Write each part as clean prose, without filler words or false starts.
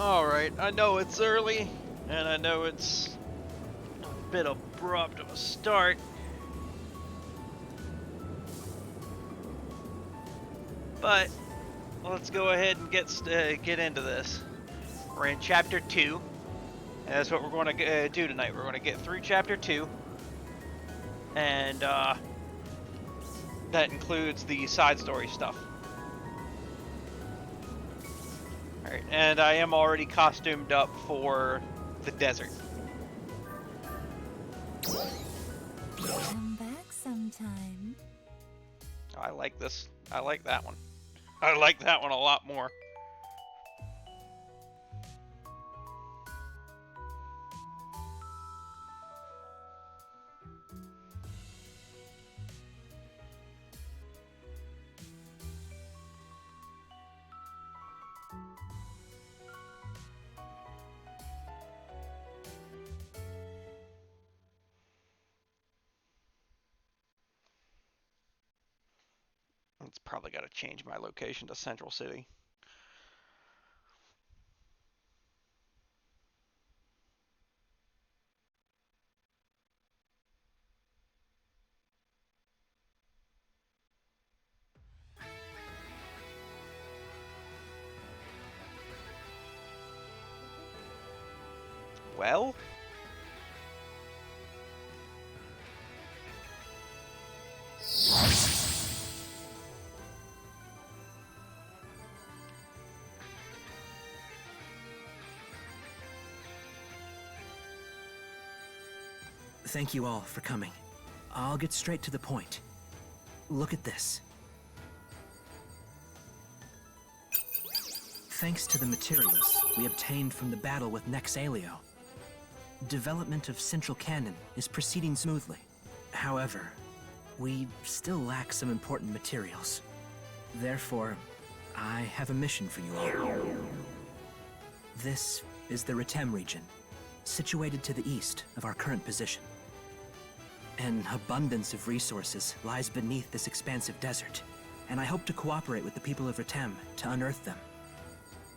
Alright, I know it's early, and I know it's a bit abrupt of a start. But let's go ahead and get into this. We're in Chapter 2, and that's what we're going to do tonight. We're going to get through Chapter 2, and that includes the side story stuff. Alright, and I am already costumed up for the desert. Come back sometime. I like this. I like that one. I like that one a lot more. It's probably got to change my location to Central City. Well? Thank you all for coming. I'll get straight to the point. Look at this. Thanks to the materials we obtained from the battle with Nexalio, development of Central Cannon is proceeding smoothly. However, we still lack some important materials. Therefore, I have a mission for you all. This is the Retem region, situated to the east of our current position. An abundance of resources lies beneath this expansive desert, and I hope to cooperate with the people of Retem to unearth them.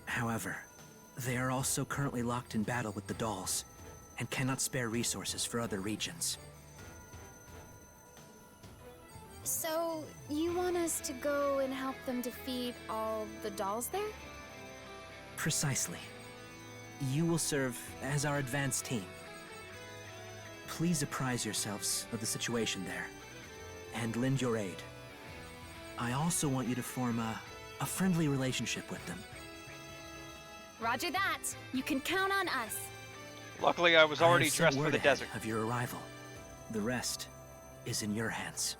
However, they are also currently locked in battle with the dolls, and cannot spare resources for other regions. So, you want us to go and help them defeat all the dolls there? Precisely. You will serve as our advance team. Please apprise yourselves of the situation there, and lend your aid. I also want you to form a friendly relationship with them. Roger that. You can count on us. Luckily, I was already I have sent dressed for word the ahead desert. of your arrival. The rest is in your hands.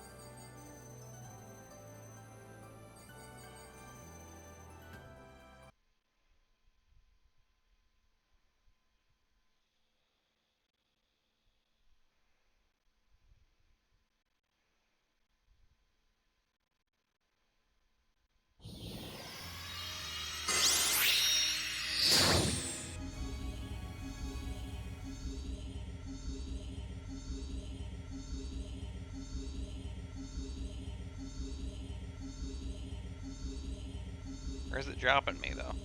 Where's it dropping me, though?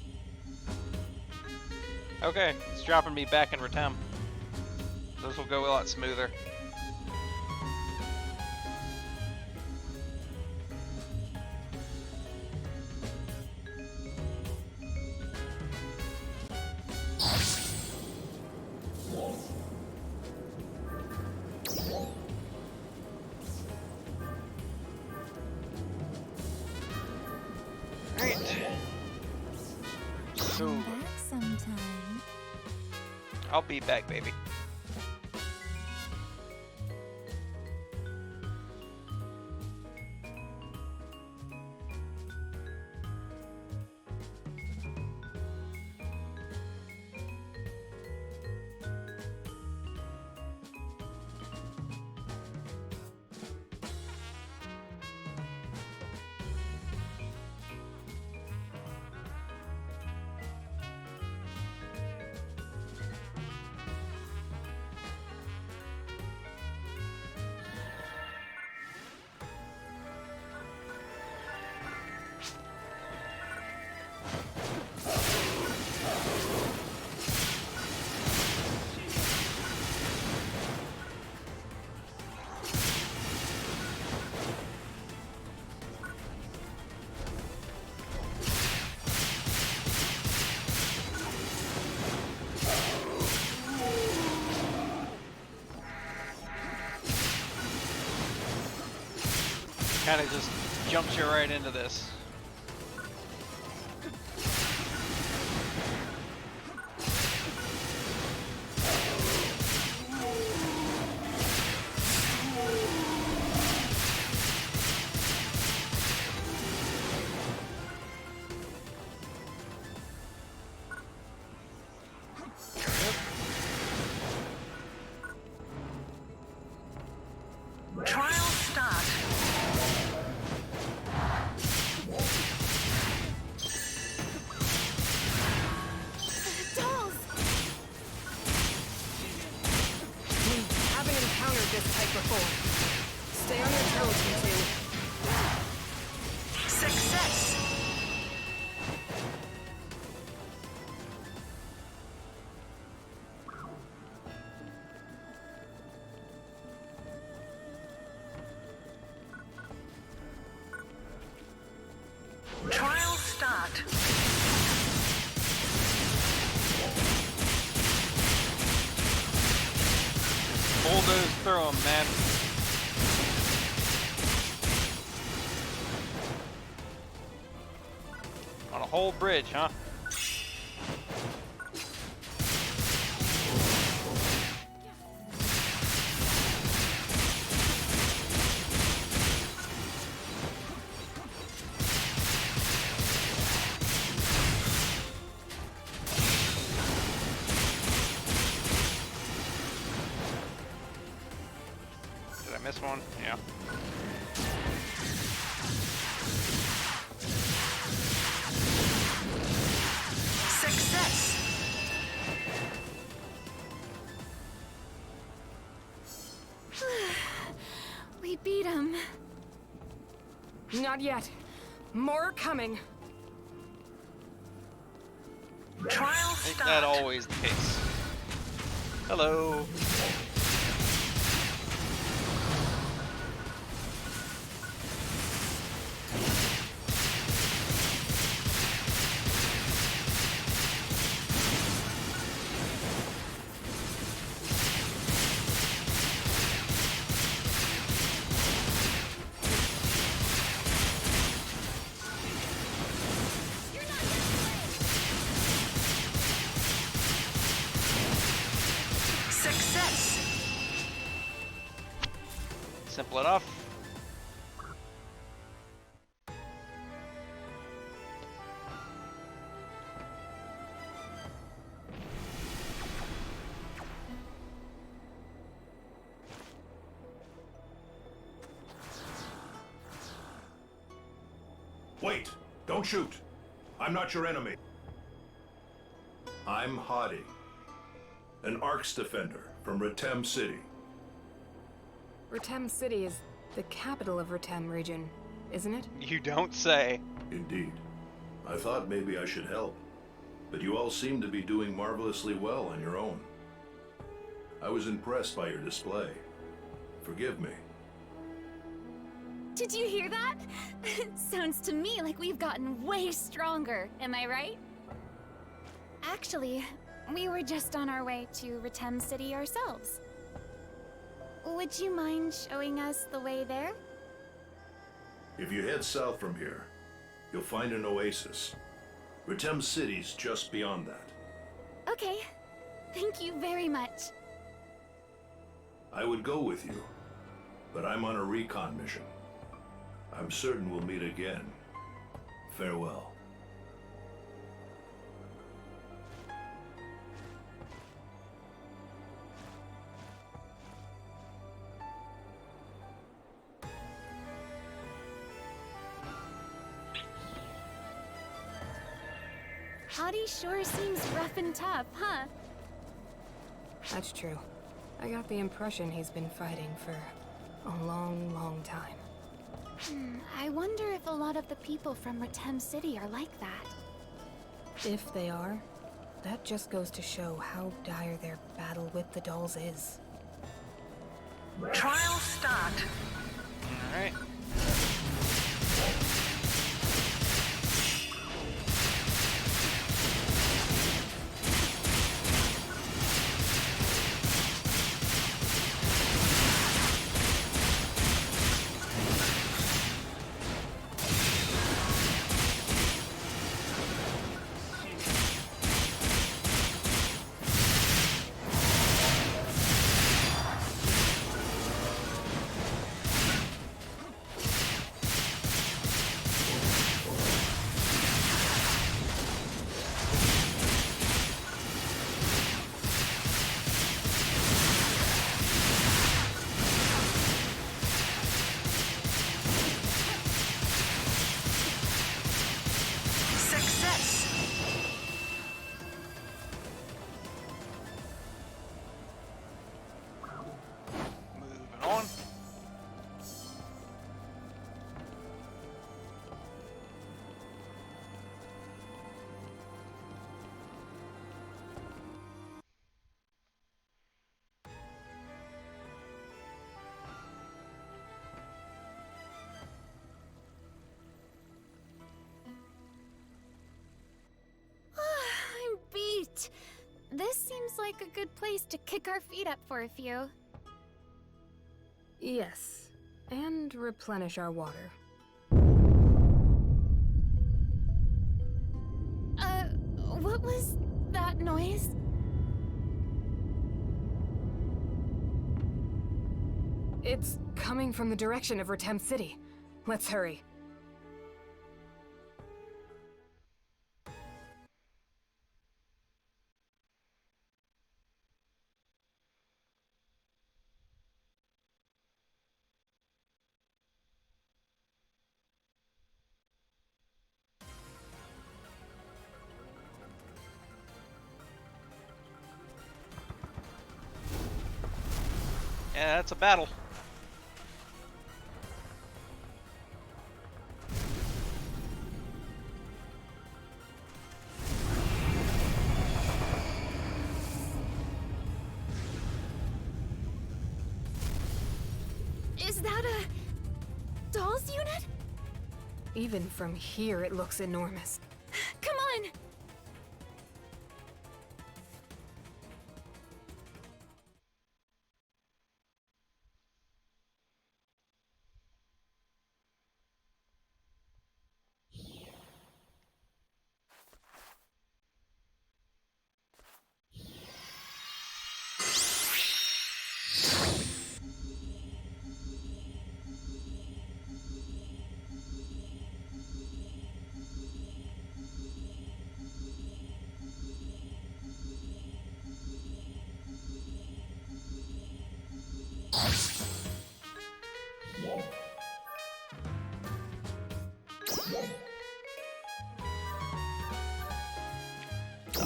Okay, it's dropping me back in Retem. This will go a lot smoother. Come back sometime. I'll be back, baby. kind of just jumps you right into this. Trial start. Dolls! We haven't encountered this type before. Stay on your toes, you two. Success! Trial start. Bulldoze through 'em, man. On a whole bridge, huh? Did I miss one? Yeah. Success! We beat him. Not yet. More coming. Trial I think start. that's always the case. Hello. Success! Simple enough. Wait! Don't shoot! I'm not your enemy. I'm Hadi, an Arcs defender from Retem City. Retem City is the capital of Retem region, isn't it? You don't say. Indeed. I thought maybe I should help, but you all seem to be doing marvelously well on your own. I was impressed by your display. Forgive me. Did you hear that? Sounds to me like we've gotten way stronger, am I right? Actually, we were just on our way to Retem City ourselves. Would you mind showing us the way there? If you head south from here, you'll find an oasis. Retem City's just beyond that. Okay. Thank you very much. I would go with you, but I'm on a recon mission. I'm certain we'll meet again. Farewell. Hadi sure seems rough and tough, huh? That's true. I got the impression he's been fighting for a long, long time. I wonder if a lot of the people from Retem City are like that. If they are, that just goes to show how dire their battle with the dolls is. Trial start. Alright. this seems like a good place to kick our feet up for a few. Yes, and replenish our water. What was that noise? It's coming from the direction of Retem City. Let's hurry. Yeah, that's a battle. Is that a doll's unit? Even from here, it looks enormous. Come on!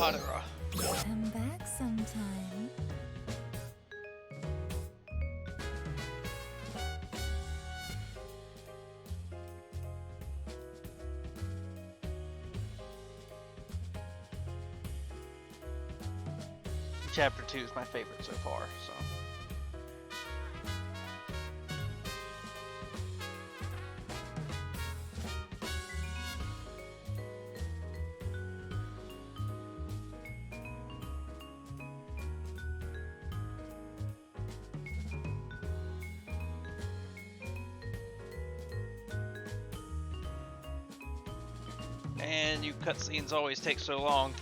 Adara. Come back sometime. Chapter 2 is my favorite so far, so. And you cutscenes always take so long.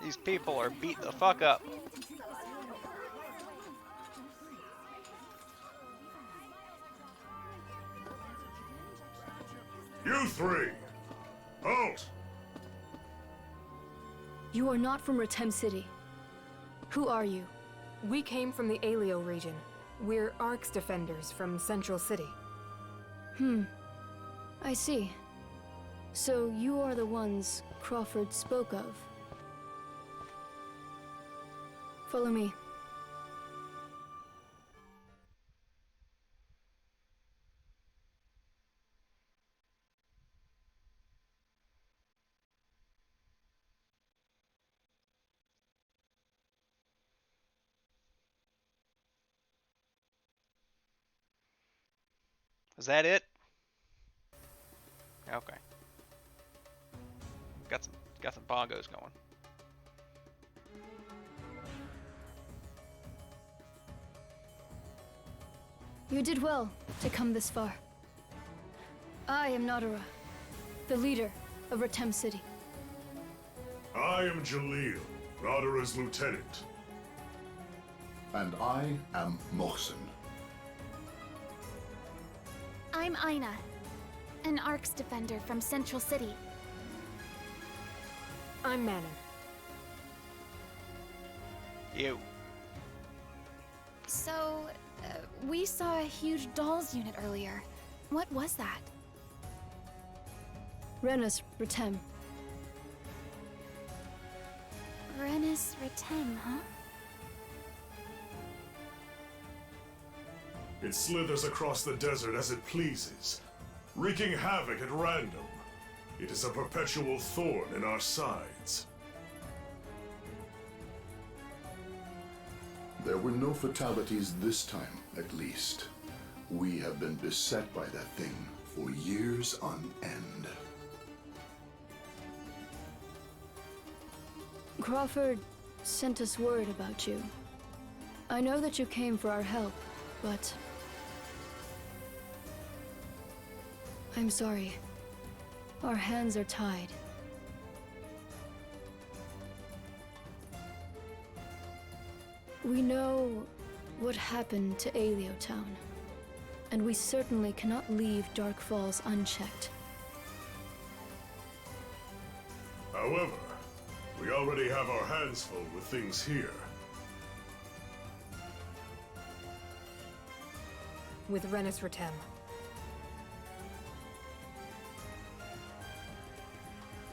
These people are beat the fuck up. You three! Halt! You are not from Retem City. Who are you? We came from the Alio region. We're Ark's defenders from Central City. I see. So you are the ones Crawford spoke of. Follow me. Is that it? Okay. Got some bongos going. You did well to come this far. I am Nadara, the leader of Retem City. I am Jalil, Radara's lieutenant. And I am Mohsen. I'm Aina, an Ark's defender from Central City. I'm Manon. You. So, we saw a huge dolls unit earlier. What was that? Renus Retem. Renus Retem, huh? It slithers across the desert as it pleases, wreaking havoc at random. It is a perpetual thorn in our sides. There were no fatalities this time, at least. We have been beset by that thing for years on end. Crawford sent us word about you. I know that you came for our help, but... I'm sorry. Our hands are tied. We know what happened to Aleo Town, and we certainly cannot leave Dark Falls unchecked. However, we already have our hands full with things here. With Renus Retem.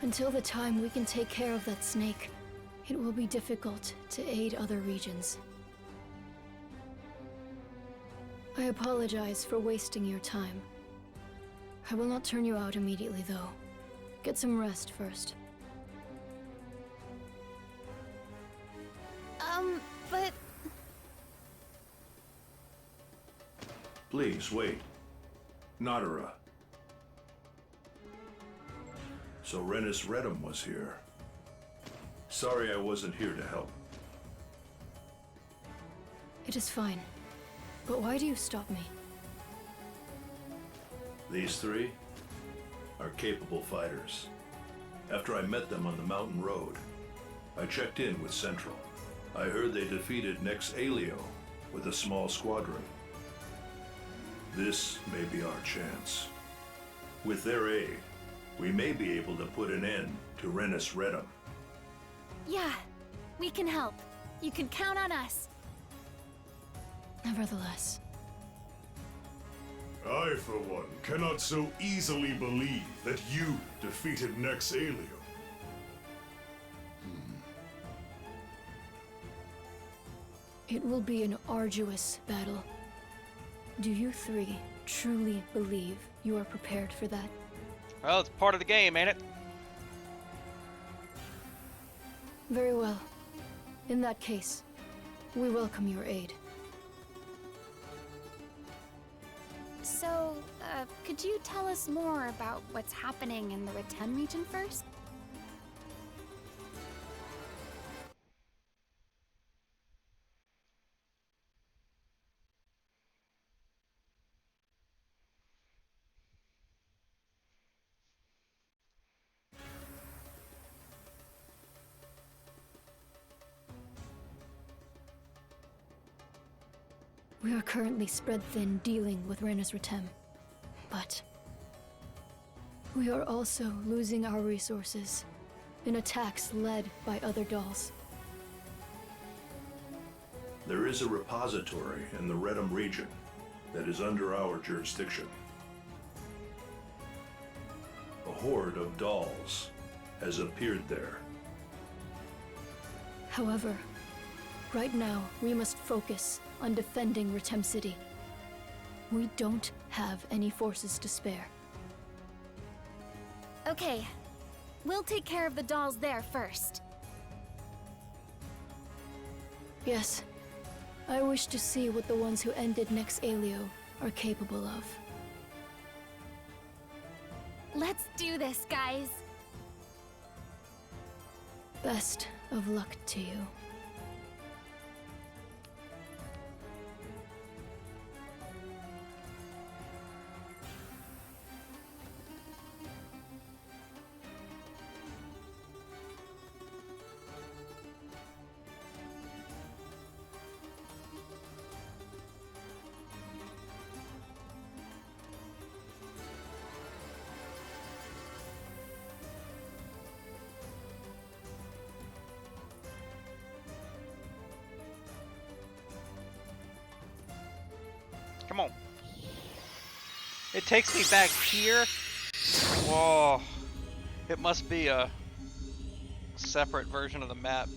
Until the time we can take care of that snake, it will be difficult to aid other regions. I apologize for wasting your time. I will not turn you out immediately, though. Get some rest first. But... Please, wait. Nadara. So Renus Retem was here. Sorry I wasn't here to help. It is fine. But why do you stop me? These three are capable fighters. After I met them on the mountain road, I checked in with Central. I heard they defeated Nex Aleo with a small squadron. This may be our chance. With their aid, we may be able to put an end to Renus Retem. yeah, we can help. You can count on us. Nevertheless, I, for one, cannot so easily believe that you defeated Nex Aleo. it will be an arduous battle. Do you three truly believe you are prepared for that? Well, it's part of the game, ain't it? Very well. In that case, we welcome your aid. So, could you tell us more about what's happening in the Retem region first? We are currently spread thin dealing with Renus Retem, but we are also losing our resources in attacks led by other dolls. There is a repository in the Retem region that is under our jurisdiction. A horde of dolls has appeared there. However, right now we must focus on defending Retem City. We don't have any forces to spare. Okay, we'll take care of the dolls there first. Yes, I wish to see what the ones who ended Nex Aleo are capable of. Let's do this, guys. Best of luck to you. It takes me back here. Whoa. It must be a separate version of the map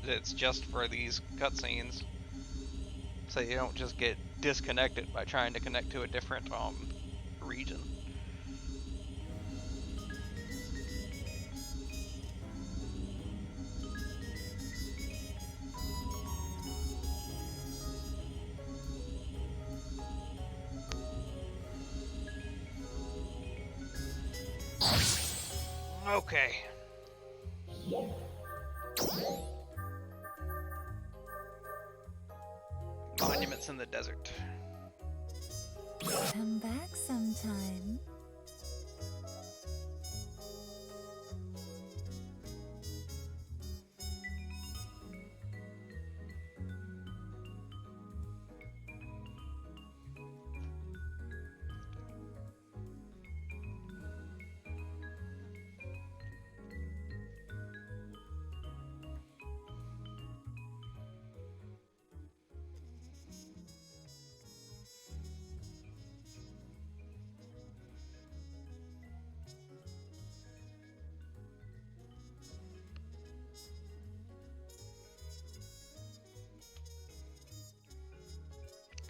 that's just for these cutscenes. So you don't just get disconnected by trying to connect to a different region. Okay. Monuments in the desert. Come back sometime.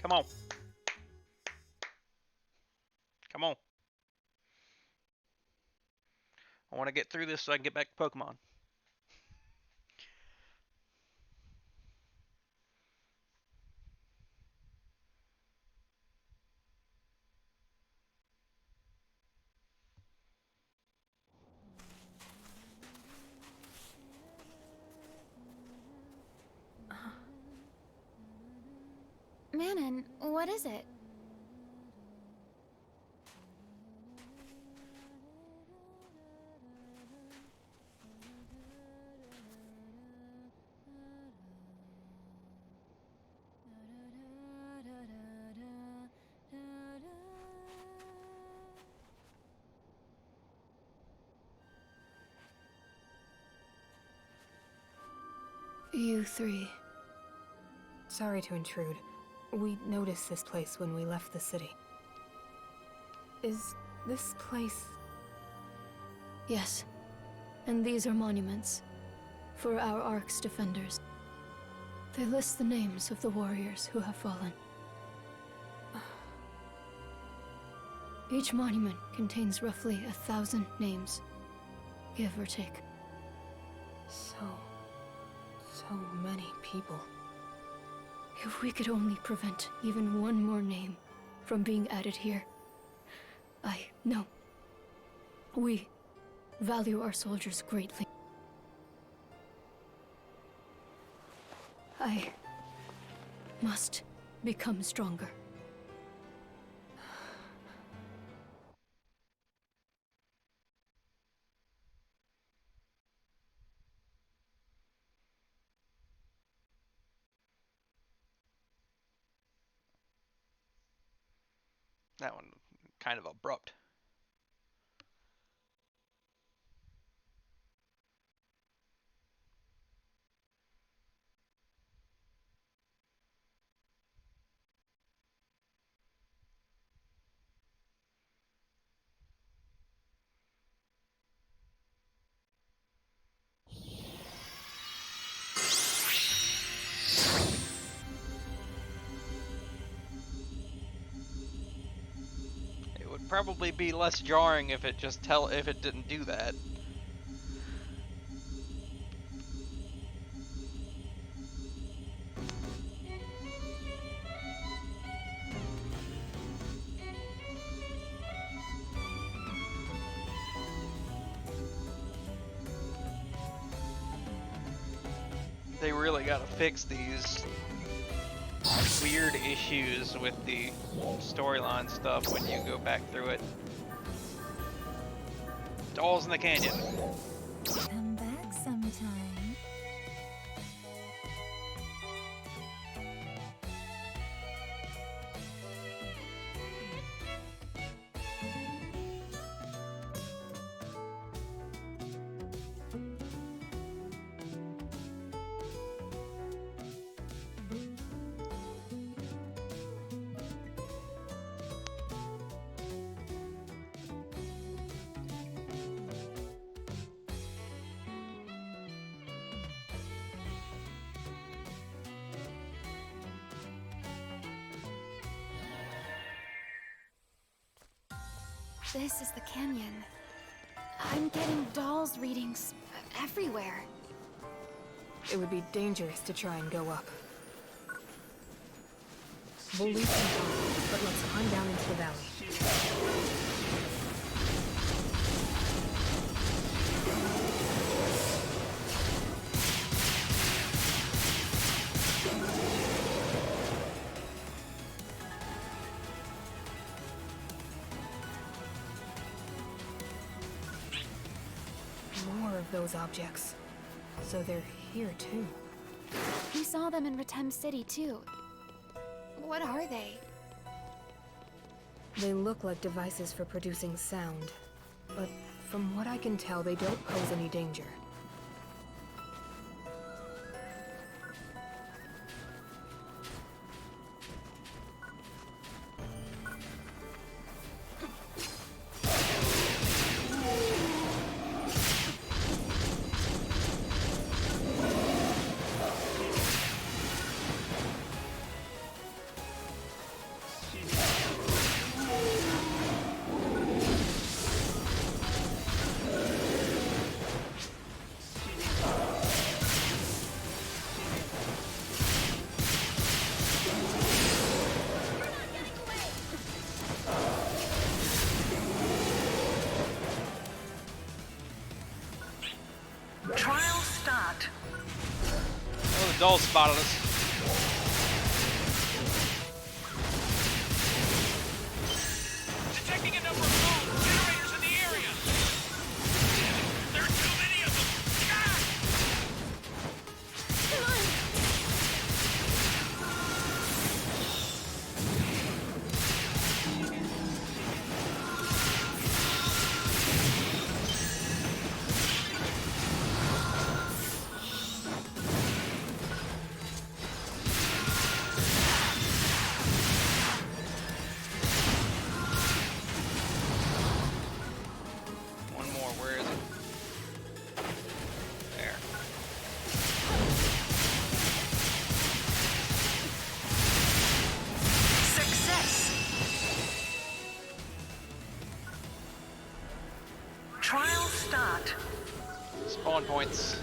Come on. Come on. I want to get through this so I can get back to Pokemon. Manon, what is it? You three. Sorry to intrude. We noticed this place when we left the city. Is this place... Yes. And these are monuments for our Ark's defenders. They list the names of the warriors who have fallen. Each monument contains roughly 1,000 names, give or take. So many people. If we could only prevent even one more name from being added here. No. We value our soldiers greatly. I must become stronger. That one kind of abrupt. It would probably be less jarring if it didn't do that. They really gotta fix these weird issues with the storyline stuff when you go back through it. Dolls in the canyon. Come back sometime. This is the canyon. I'm getting dolls readings everywhere. It would be dangerous to try and go up. We'll leave some time, but let's climb down into the valley. More of those objects. So they're here too. We saw them in Retem City too. What are they? They look like devices for producing sound, but from what I can tell, they don't pose any danger. Oh, the doll spotted us. Detecting a number of phone generators in the area. There are too many of them. Ah! Come on! One more, where is it? There. Success! Trial start. Spawn points.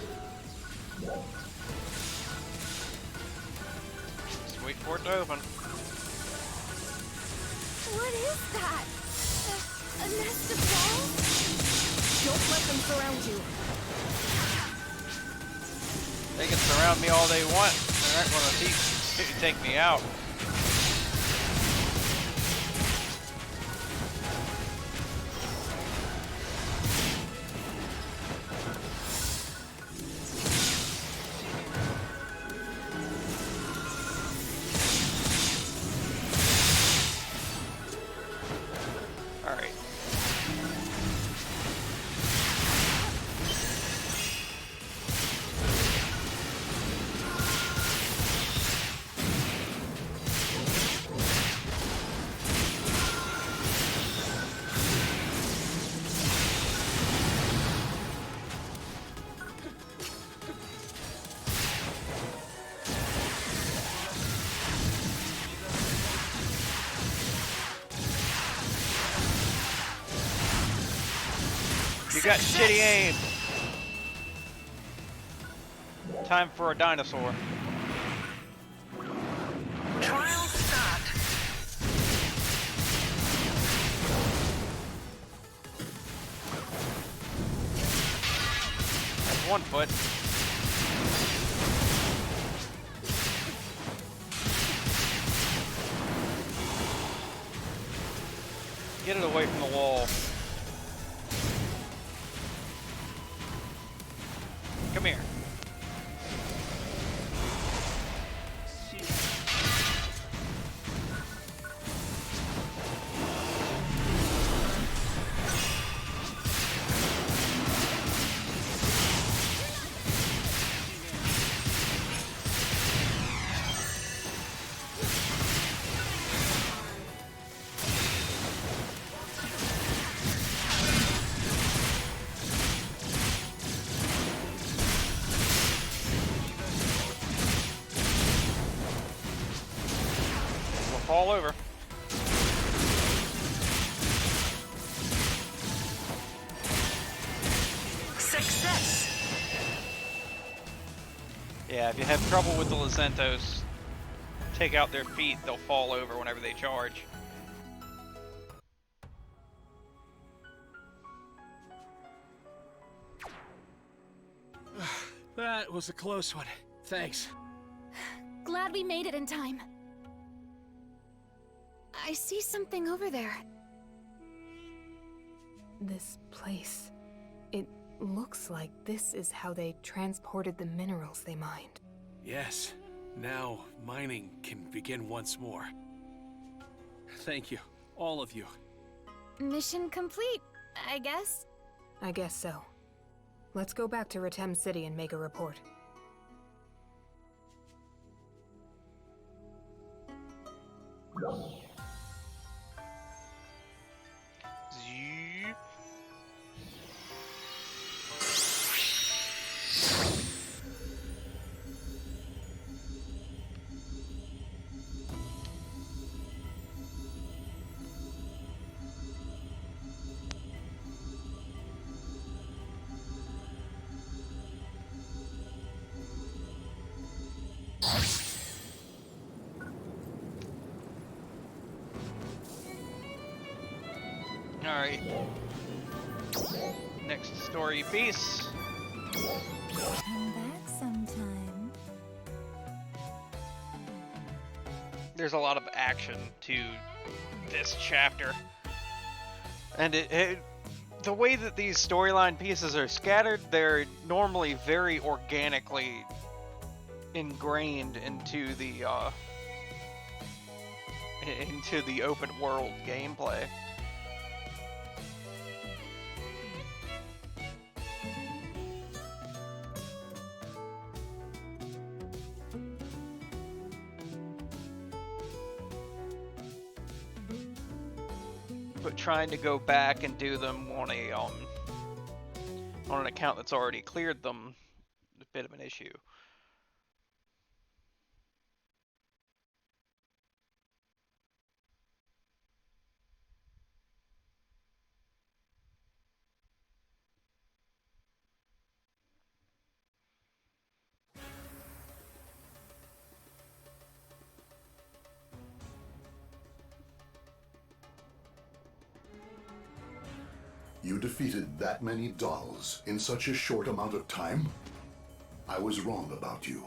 Just wait for it to open. What is that? A nest of dolls? Don't let them surround you. They can surround me all they want. They're not going to take me out. All right. You got shitty aim. Time for a dinosaur. Trial start. That's one foot. Get it away from the wall. Come here. Fall over. Success! Yeah, if you have trouble with the Lazentos, take out their feet, they'll fall over whenever they charge. That was a close one. Thanks. Glad we made it in time. I see something over there. This place. It looks like this is how they transported the minerals they mined. Yes. Now, mining can begin once more. Thank you, all of you. Mission complete, I guess. I guess so. Let's go back to Retem City and make a report. Zee. Alright. Next story piece. Come back sometime. There's a lot of action to this chapter. And the way that these storyline pieces are scattered, they're normally very organically ingrained into the open world gameplay. But trying to go back and do them on an account that's already cleared them, is a bit of an issue. You defeated that many dolls in such a short amount of time? I was wrong about you.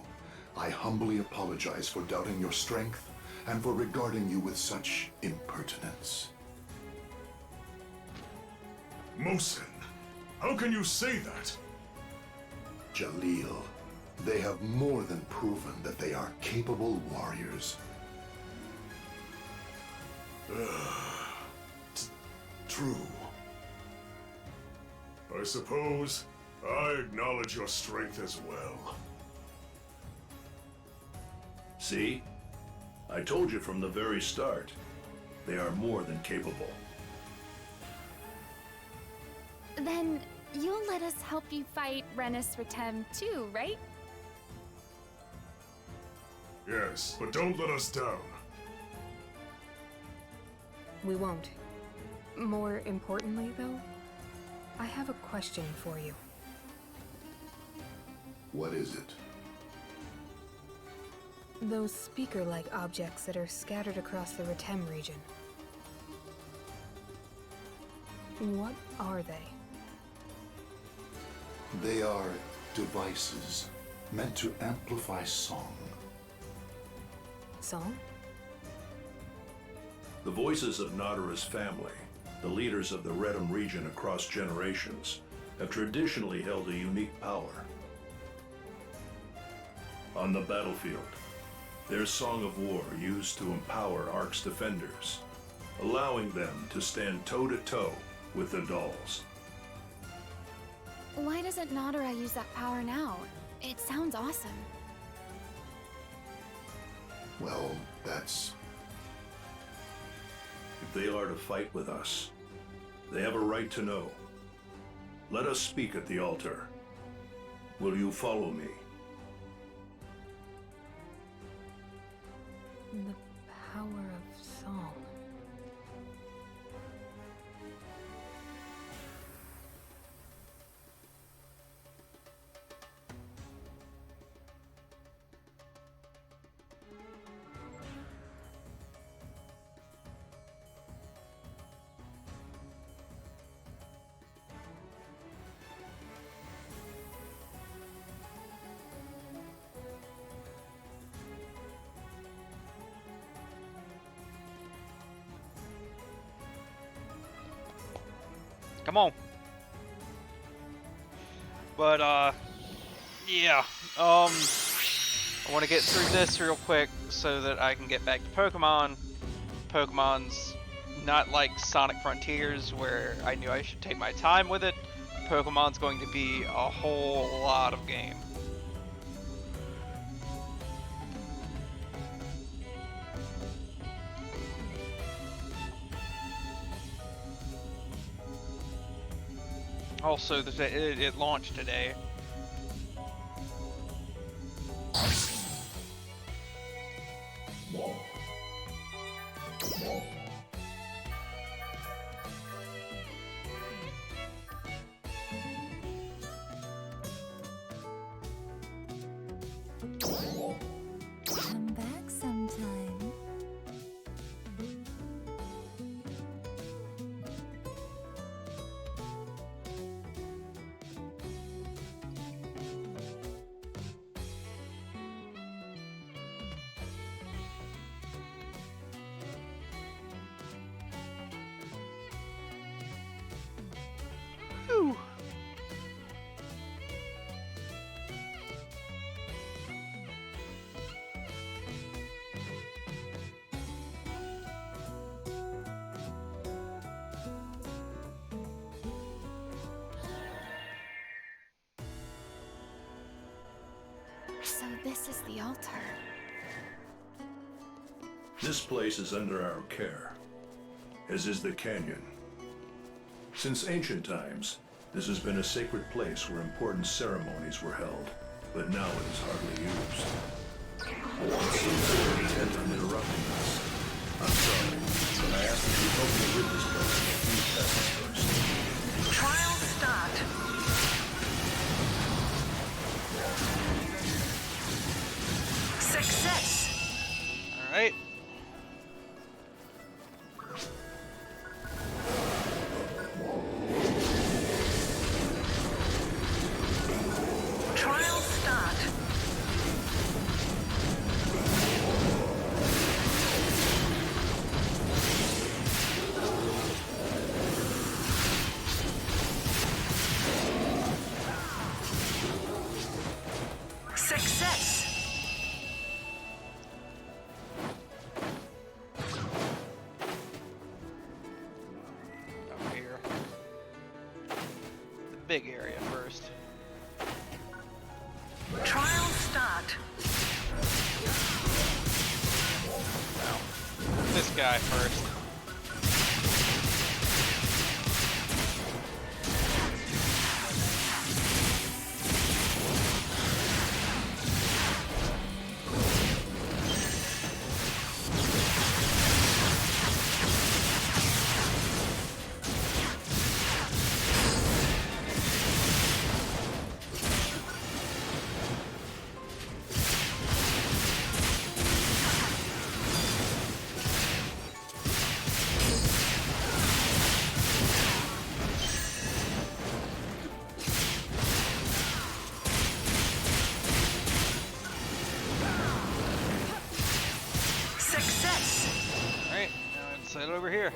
I humbly apologize for doubting your strength and for regarding you with such impertinence. Mosin, how can you say that? Jalil, they have more than proven that they are capable warriors. True. I suppose I acknowledge your strength as well. See? I told you from the very start. They are more than capable. Then you'll let us help you fight Renus Retem too, right? Yes, but don't let us down. We won't. More importantly, though, I have a question for you. What is it? Those speaker-like objects that are scattered across the Retem region. What are they? They are devices meant to amplify song. Song? The voices of Nadara's family, the leaders of the Retem region across generations, have traditionally held a unique power. On the battlefield, their song of war used to empower Ark's defenders, allowing them to stand toe-to-toe with the dolls. Why doesn't Nadara use that power now? It sounds awesome. Well, that's... If they are to fight with us, they have a right to know. Let us speak at the altar. Will you follow me? The power of song. Come on. But, yeah. I want to get through this real quick so that I can get back to Pokemon. Pokemon's not like Sonic Frontiers, where I knew I should take my time with it. Pokemon's going to be a whole lot of game. Also, it launched today. Come back sometime. Whew. So this is the altar. This place is under our care, as is the canyon. Since ancient times, this has been a sacred place where important ceremonies were held, but now it is hardly used. It seems that we're intent on interrupting us. I'm sorry, but I ask that you help me rid this place of a few pests first. Trial start. Success. Alright. Trial start. Success. Up here. The big area first. Trial start. This guy first. Success. Alright, now let's head over here.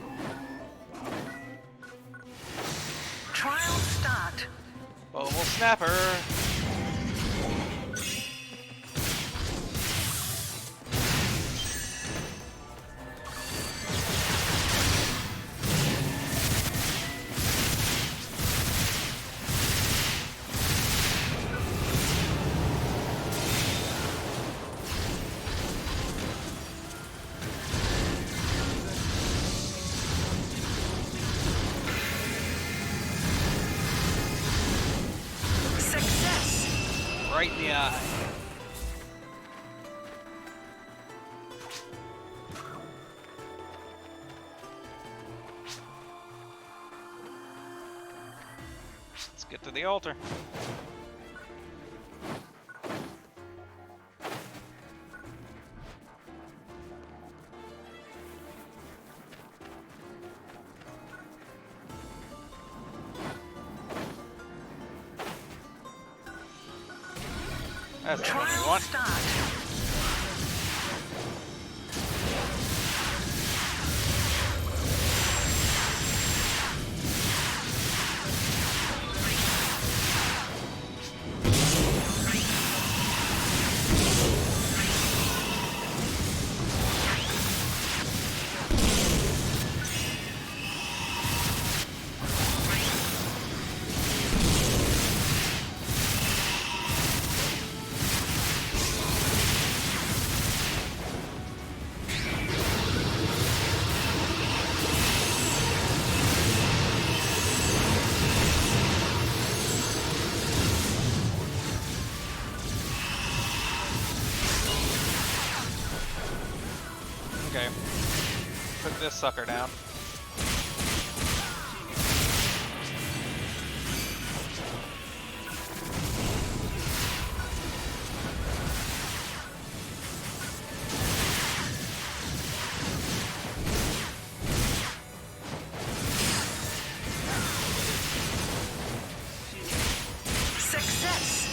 Trial start. Bubble Snapper. Success. Right in the eye. Let's get to the altar. That's the one we Trial want. start. this sucker down. Success!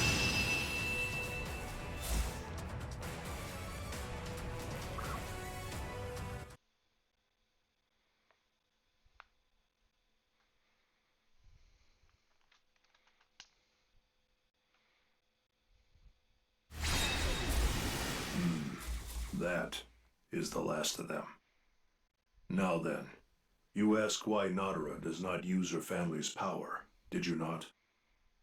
That is the last of them. Now then, you ask why Nadara does not use her family's power, did you not?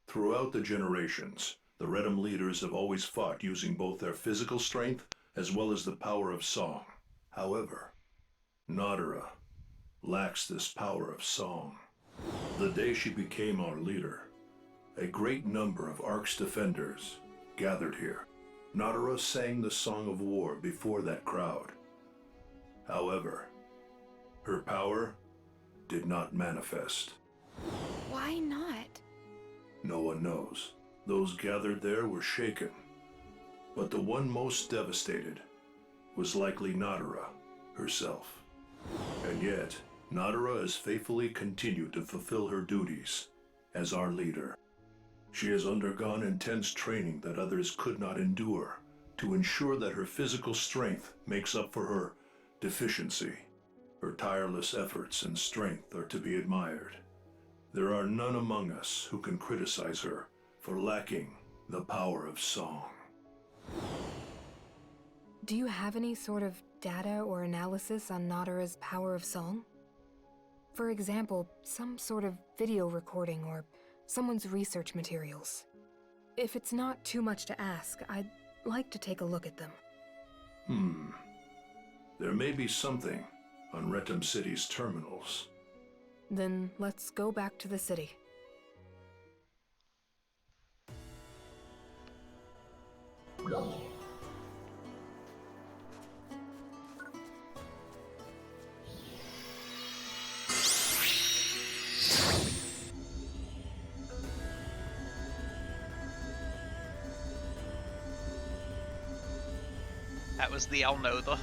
Throughout the generations, the Redum leaders have always fought using both their physical strength as well as the power of song. However, Nadara lacks this power of song. The day she became our leader, a great number of Ark's defenders gathered here. Nadara sang the Song of War before that crowd. However, her power did not manifest. Why not? No one knows. Those gathered there were shaken. But the one most devastated was likely Nadara herself. And yet, Nadara has faithfully continued to fulfill her duties as our leader. She has undergone intense training that others could not endure to ensure that her physical strength makes up for her deficiency. Her tireless efforts and strength are to be admired. There are none among us who can criticize her for lacking the power of song. Do you have any sort of data or analysis on Nadara's power of song? For example, some sort of video recording or someone's research materials. If it's not too much to ask, I'd like to take a look at them. There may be something on Redum City's terminals. Then let's go back to the city. That was the Elnotha.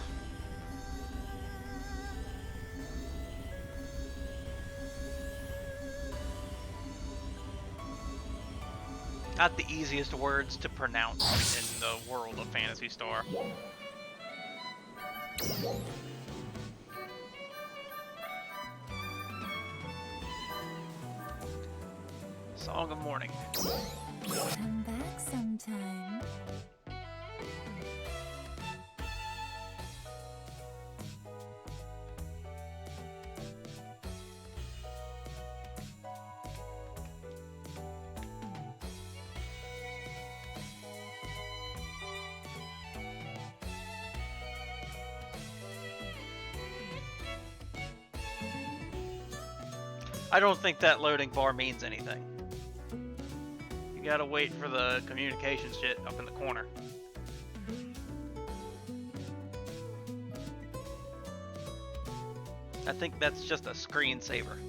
Not the easiest words to pronounce in the world of Phantasy Star. Song of Morning. Come back sometime. I don't think that loading bar means anything. You gotta wait for the communication shit up in the corner. I think that's just a screensaver.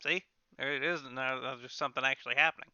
See? There it is, now there's something actually happening.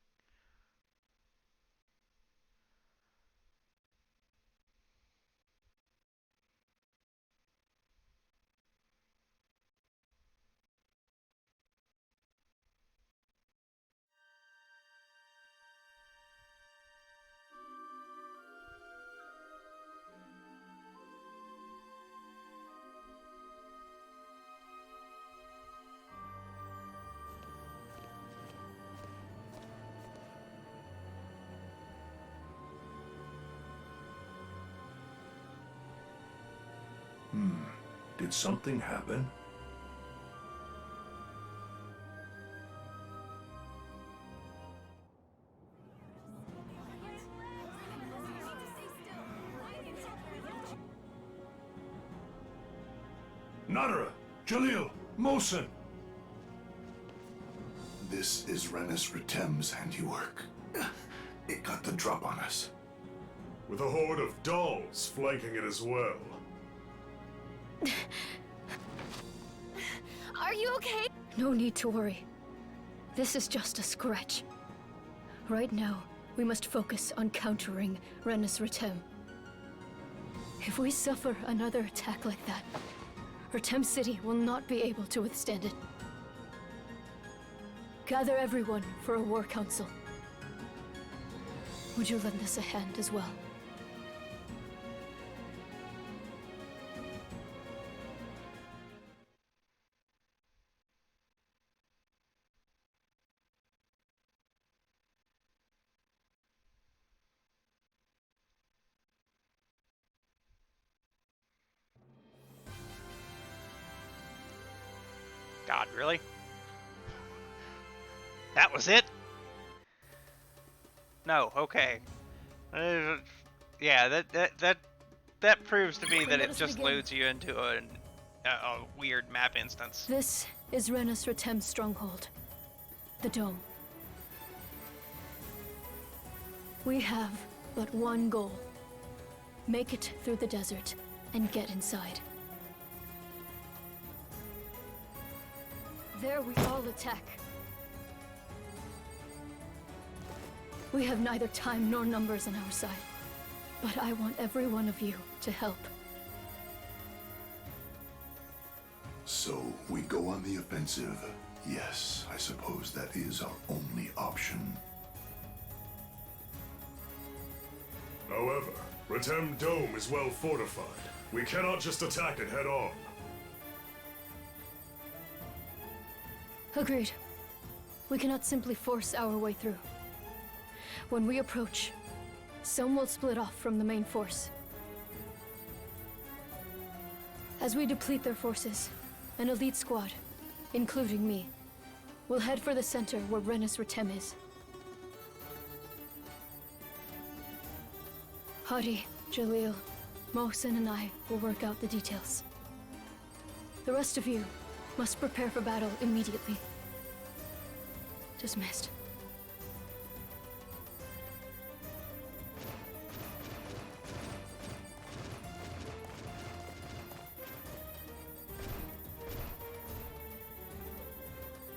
Did something happen? Nadara! Jalil! Mosin! This is Renus Retem's handiwork. It got the drop on us. with a horde of dolls flanking it as well. Are you okay? No need to worry. This is just a scratch. Right now, we must focus on countering Renus Retem. If we suffer another attack like that, Retem City will not be able to withstand it. Gather everyone for a war council. Would you lend us a hand as well? God, really? That was it? No, okay. Yeah, that proves to me that it just loads you into a weird map instance. This is Renus Retem's stronghold, the Dome. We have but one goal. Make it through the desert and get inside. There we all attack. We have neither time nor numbers on our side, but I want every one of you to help. So, we go on the offensive. Yes, I suppose that is our only option. However, Retem Dome is well fortified. We cannot just attack it head on. Agreed. We cannot simply force our way through. When we approach, some will split off from the main force. As we deplete their forces, an elite squad, including me, will head for the center where Renus Retem is. Hadi, Jalil, Mohsen and I will work out the details. The rest of you must prepare for battle immediately. Dismissed.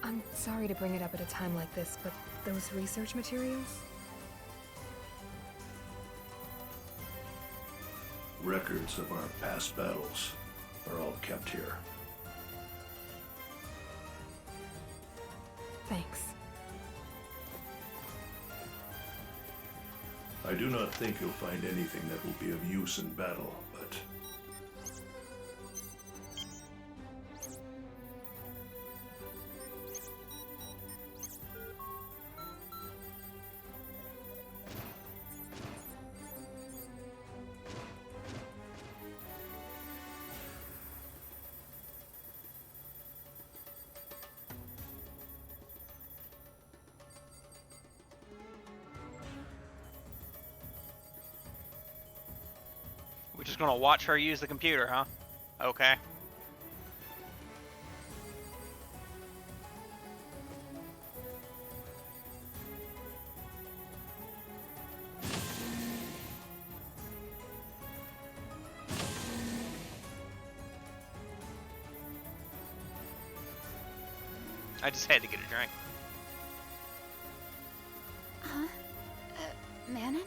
I'm sorry to bring it up at a time like this, but those research materials? Records of our past battles are all kept here. Thanks. I do not think you'll find anything that will be of use in battle, but... We're just gonna watch her use the computer, huh? Okay. I just had to get a drink. Huh? Manon?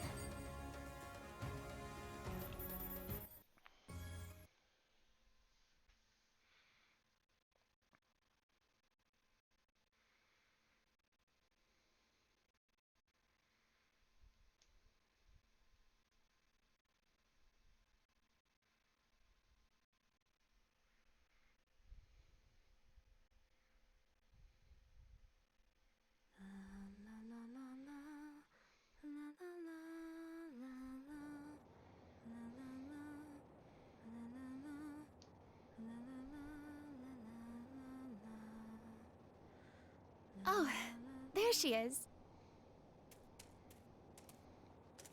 Oh, there she is.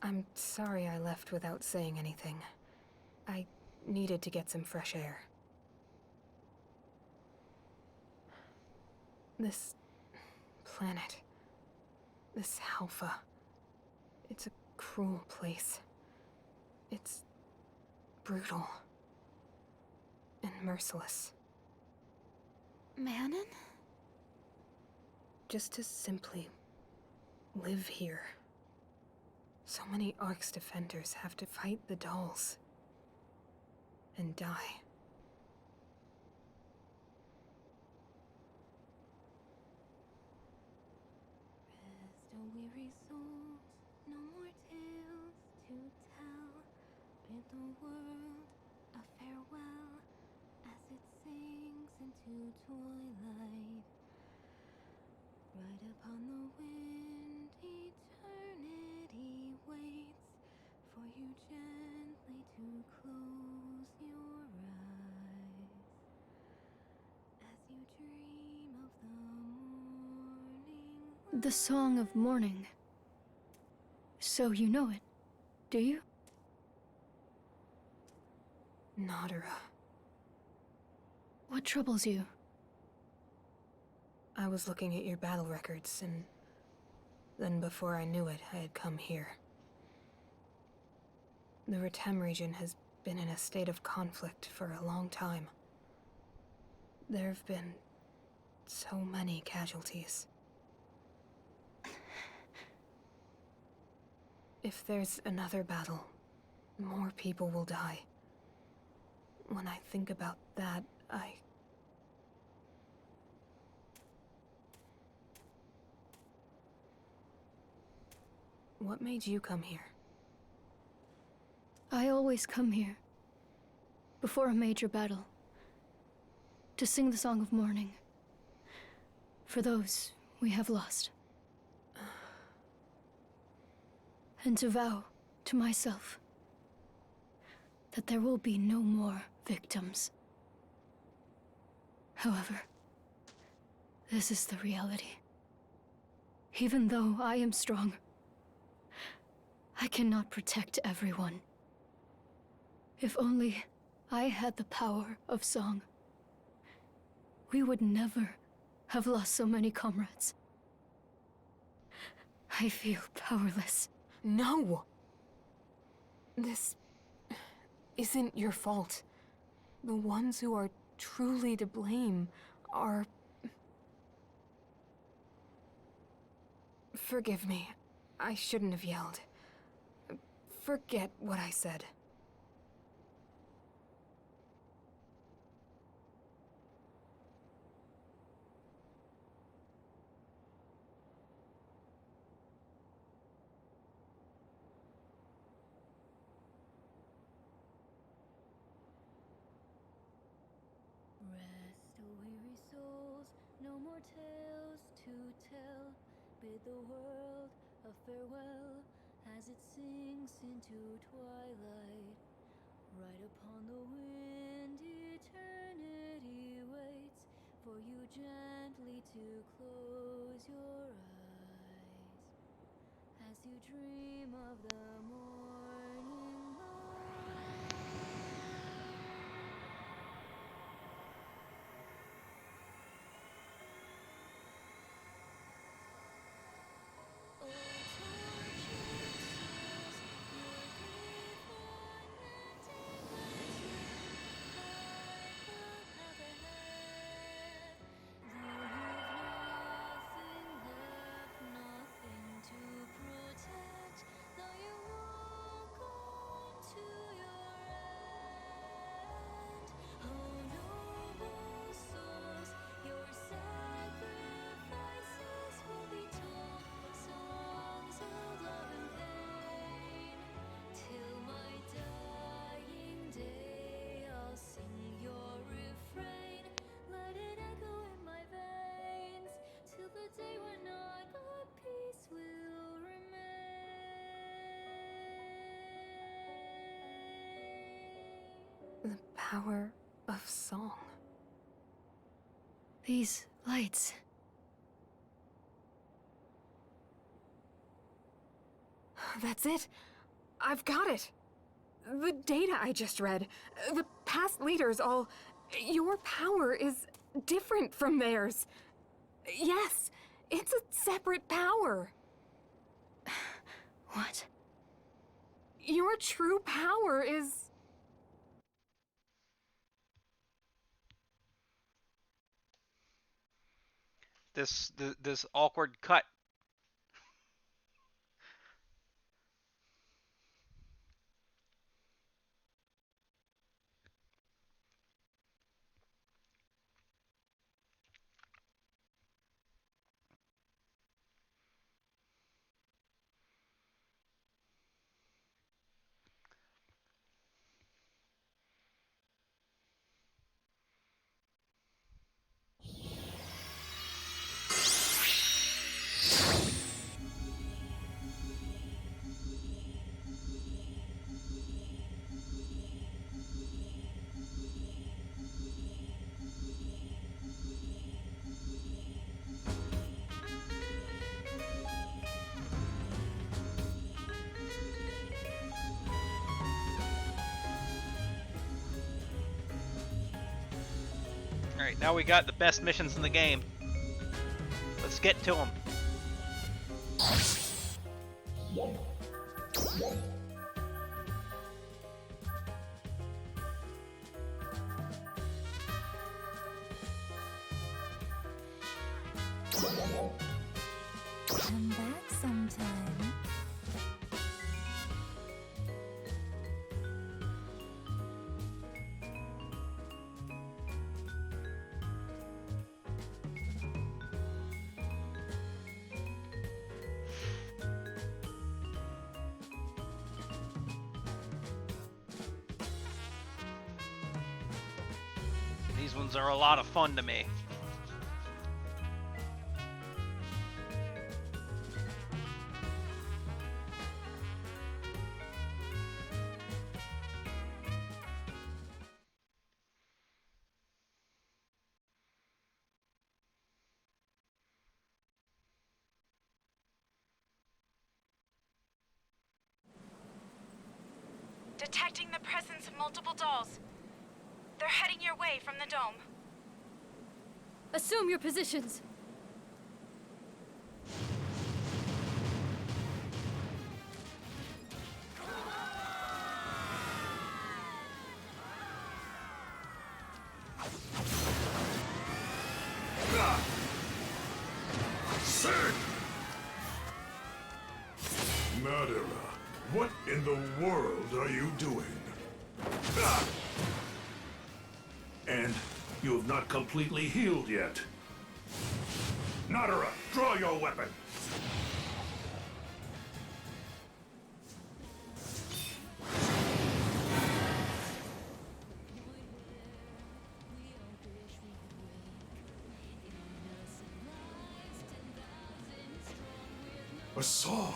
I'm sorry I left without saying anything. I needed to get some fresh air. This planet, this Alpha, it's a cruel place. It's brutal and merciless. Manon? Just to simply live here. So many Ark's defenders have to fight the dolls and die. Rest, O weary souls, no more tales to tell. Bid the world a farewell as it sinks into twilight. Right upon the wind, eternity waits for you gently to close your eyes as you dream of the morning. The Song of Morning. So you know it, do you? Nadara. What troubles you? I was looking at your battle records, and then before I knew it, I had come here. The Retem region has been in a state of conflict for a long time. There have been so many casualties. If there's another battle, more people will die. When I think about that, What made you come here? I always come here, before a major battle, to sing the Song of Mourning, for those we have lost. And to vow to myself that there will be no more victims. However, this is the reality. Even though I am strong, I cannot protect everyone. If only I had the power of song, we would never have lost so many comrades. I feel powerless. No! This isn't your fault. The ones who are truly to blame are... Forgive me. I shouldn't have yelled. Forget what I said. Rest, O weary souls, no more tales to tell. Bid the world a farewell as it sinks into twilight. Right upon the wind, eternity waits for you gently to close your eyes as you dream of the morning light. Oh, The power of song. These lights. That's it. I've got it. The data I just read. The past leaders all... Your power is different from theirs. Yes, it's a separate power. What? Your true power is... This awkward cut. Alright, now we got the best missions in the game. Let's get to them. Come back sometime. These ones are a lot of fun to me. Detecting the presence of multiple dolls. They're heading your way from the dome. Assume your positions. Nadira, what in the world are you doing? And you have not completely healed yet. Nadira, draw your weapon. A song?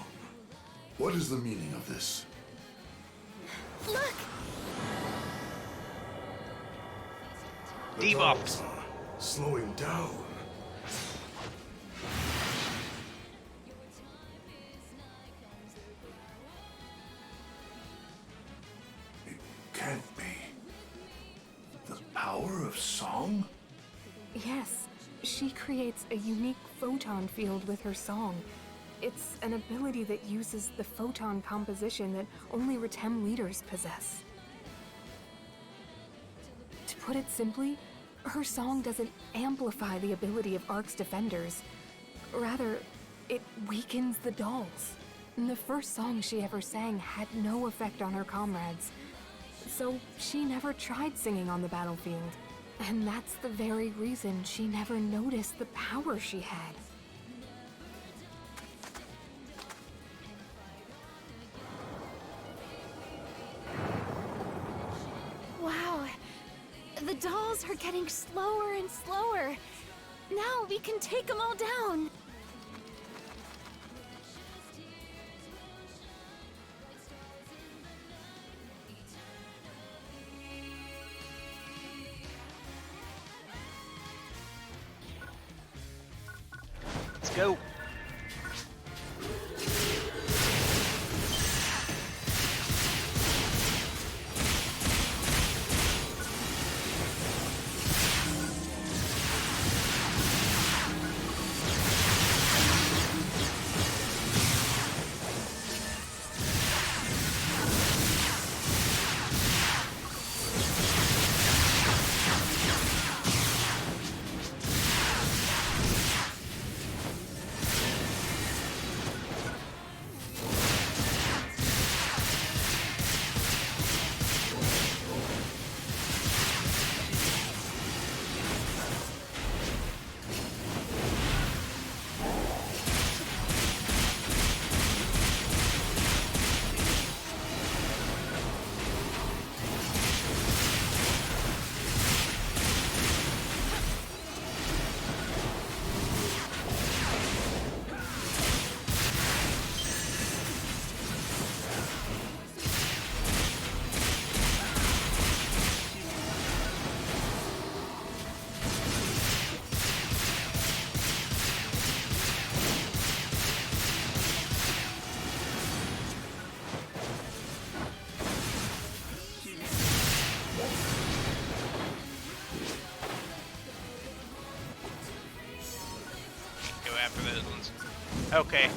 What is the meaning of this? Look! The Debuff. dolls are slowing down. It can't be. The power of song? Yes, she creates a unique photon field with her song. It's an ability that uses the photon composition that only Retem leaders possess. To put it simply, her song doesn't amplify the ability of Ark's defenders. Rather, it weakens the dolls. And the first song she ever sang had no effect on her comrades. So she never tried singing on the battlefield. And that's the very reason she never noticed the power she had. Wow. The dolls are getting slower and slower. Now we can take them all down. Let's go. Okay.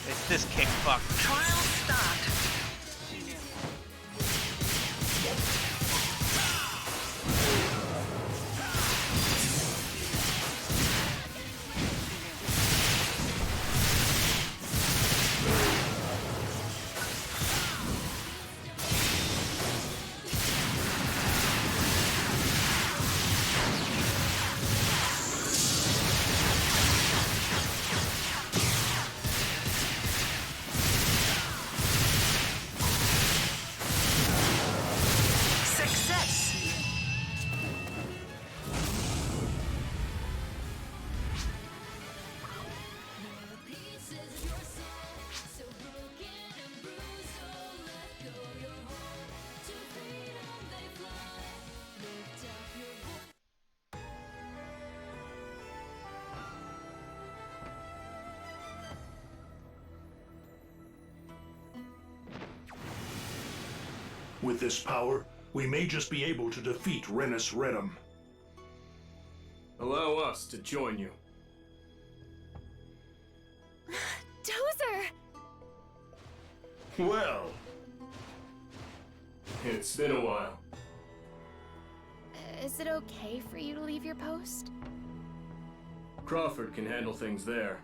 It's this kick fuck. Trial start. With this power, we may just be able to defeat Renus Redum. Allow us to join you. Dozer! Well, it's been a while. Is it okay for you to leave your post? Crawford can handle things there.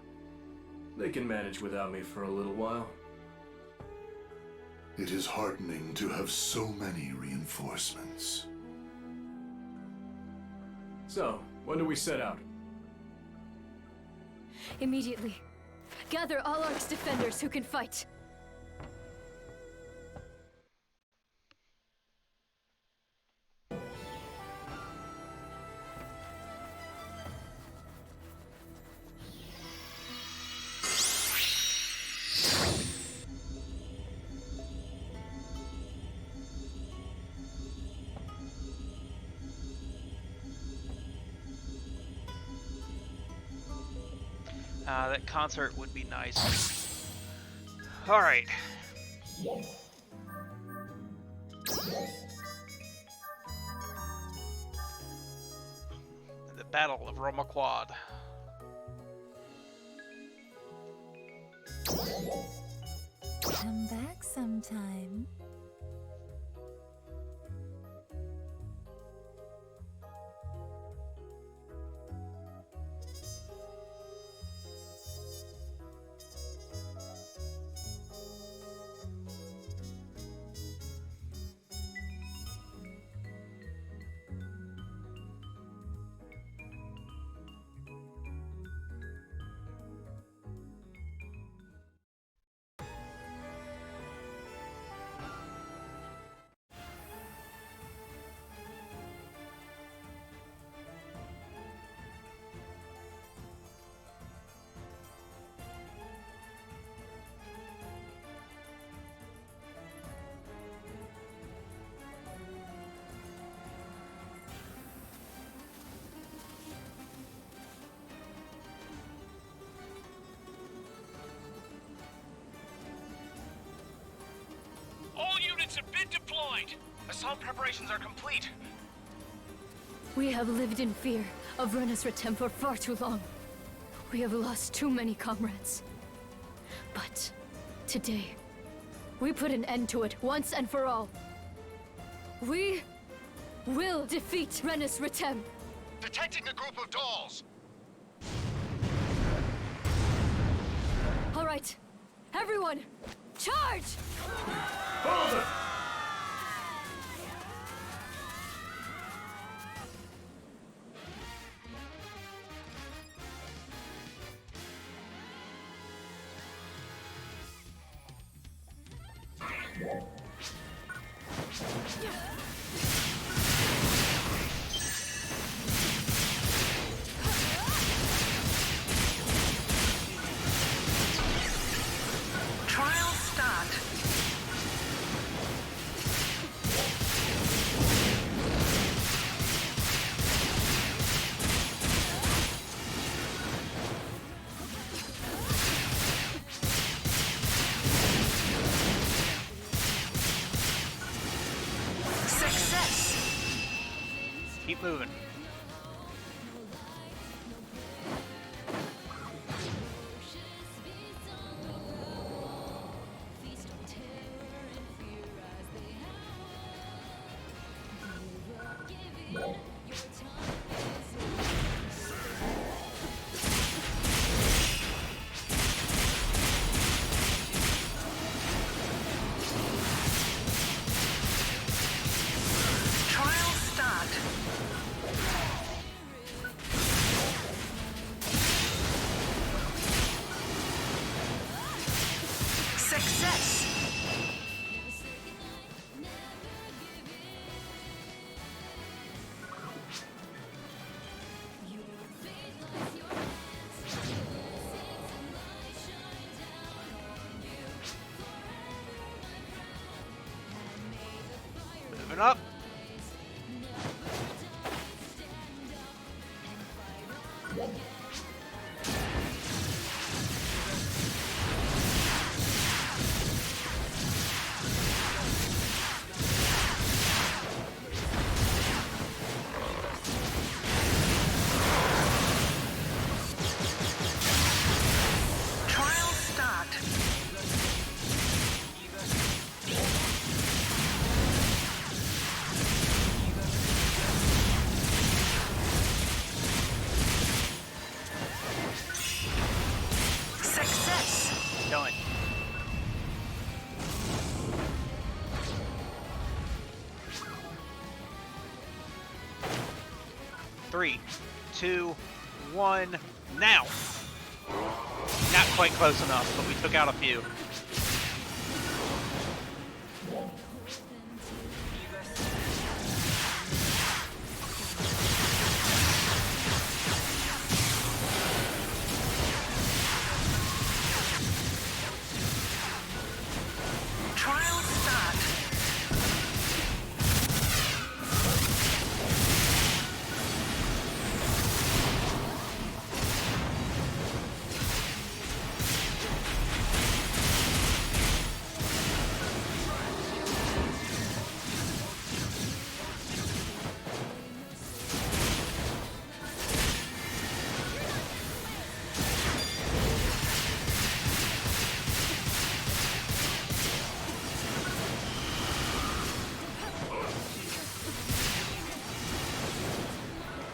They can manage without me for a little while. It is heartening to have so many reinforcements. So, when do we set out? Immediately. Gather all Ark's defenders who can fight. That concert would be nice. Alright. The Battle of Roma Quad. Come back sometime. All units have been deployed. Assault preparations are complete. We have lived in fear of Renus Retem for far too long. We have lost too many comrades. But today, we put an end to it once and for all. We will defeat Renus Retem. Detecting a group of dolls. All right, everyone, charge! Hold it! Trial start. Success. Keep moving. Moving up. Trial start. Success. Done. Three, two, one, now. Not quite close enough, but we took out a few. Trial start.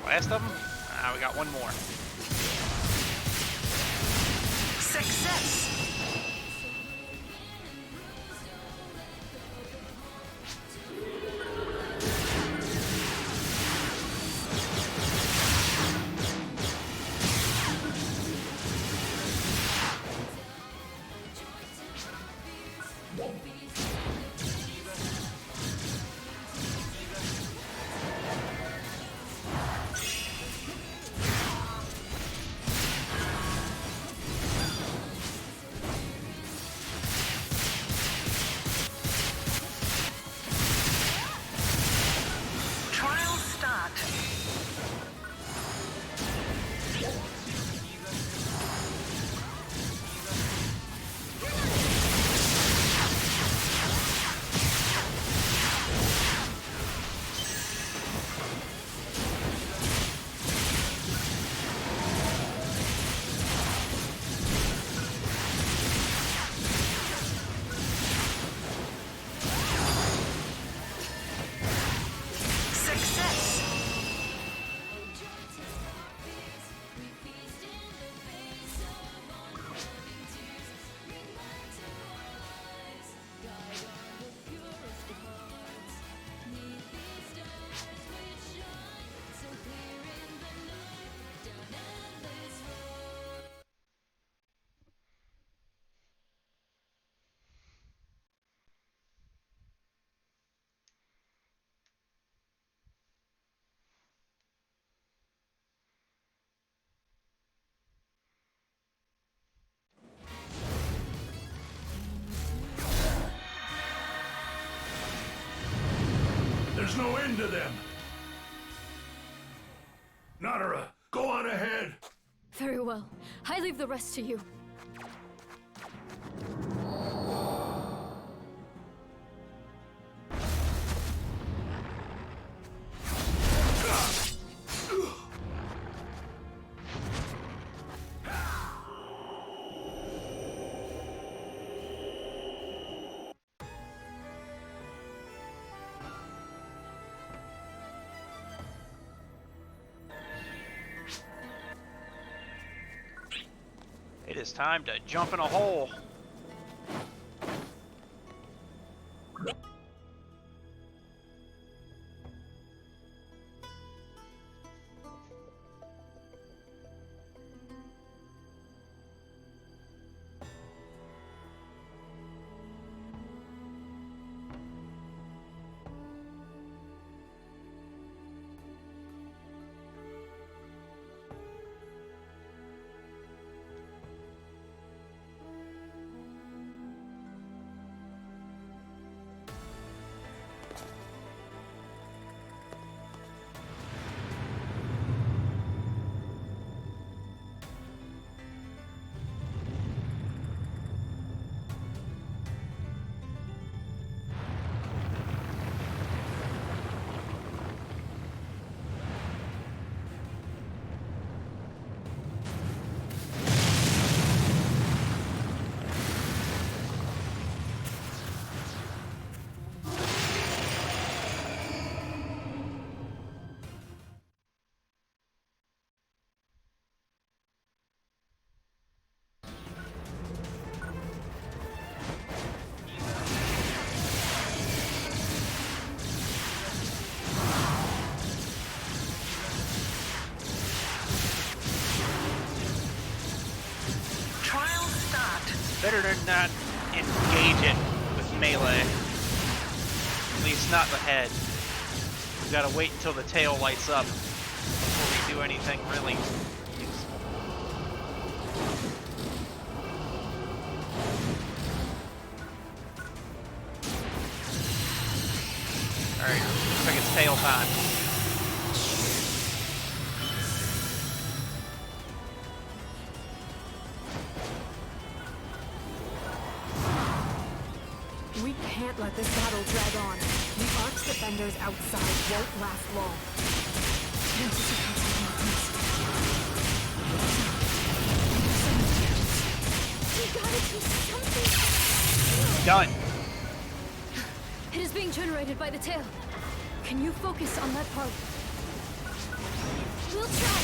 Last of them? We got one more. Success. Trial start. Success. There's no end to them. Nadara, go on ahead. Very well. I leave the rest to you. It is time to jump in a hole. Better to not engage it with melee. At least not the head. We gotta wait until the tail lights up before we do anything really useful. Alright, looks like it's tail time. We can't let this battle drag on. The Ark's defenders outside won't last long. We gotta do something. Done. It is being generated by the tail. Can you focus on that part? We'll try.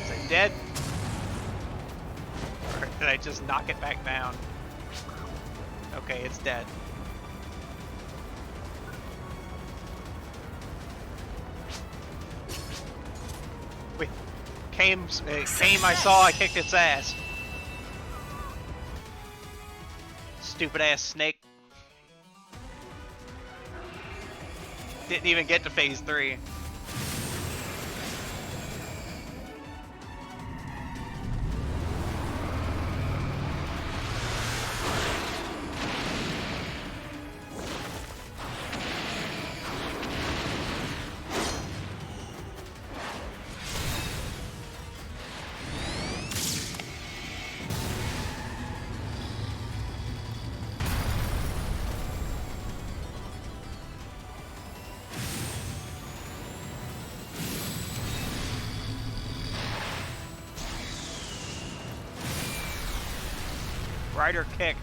Is it dead? Or did I just knock it back down? Okay, it's dead. Wait, came I saw, I kicked its ass. Stupid ass snake. Didn't even get to phase 3. Rider kick.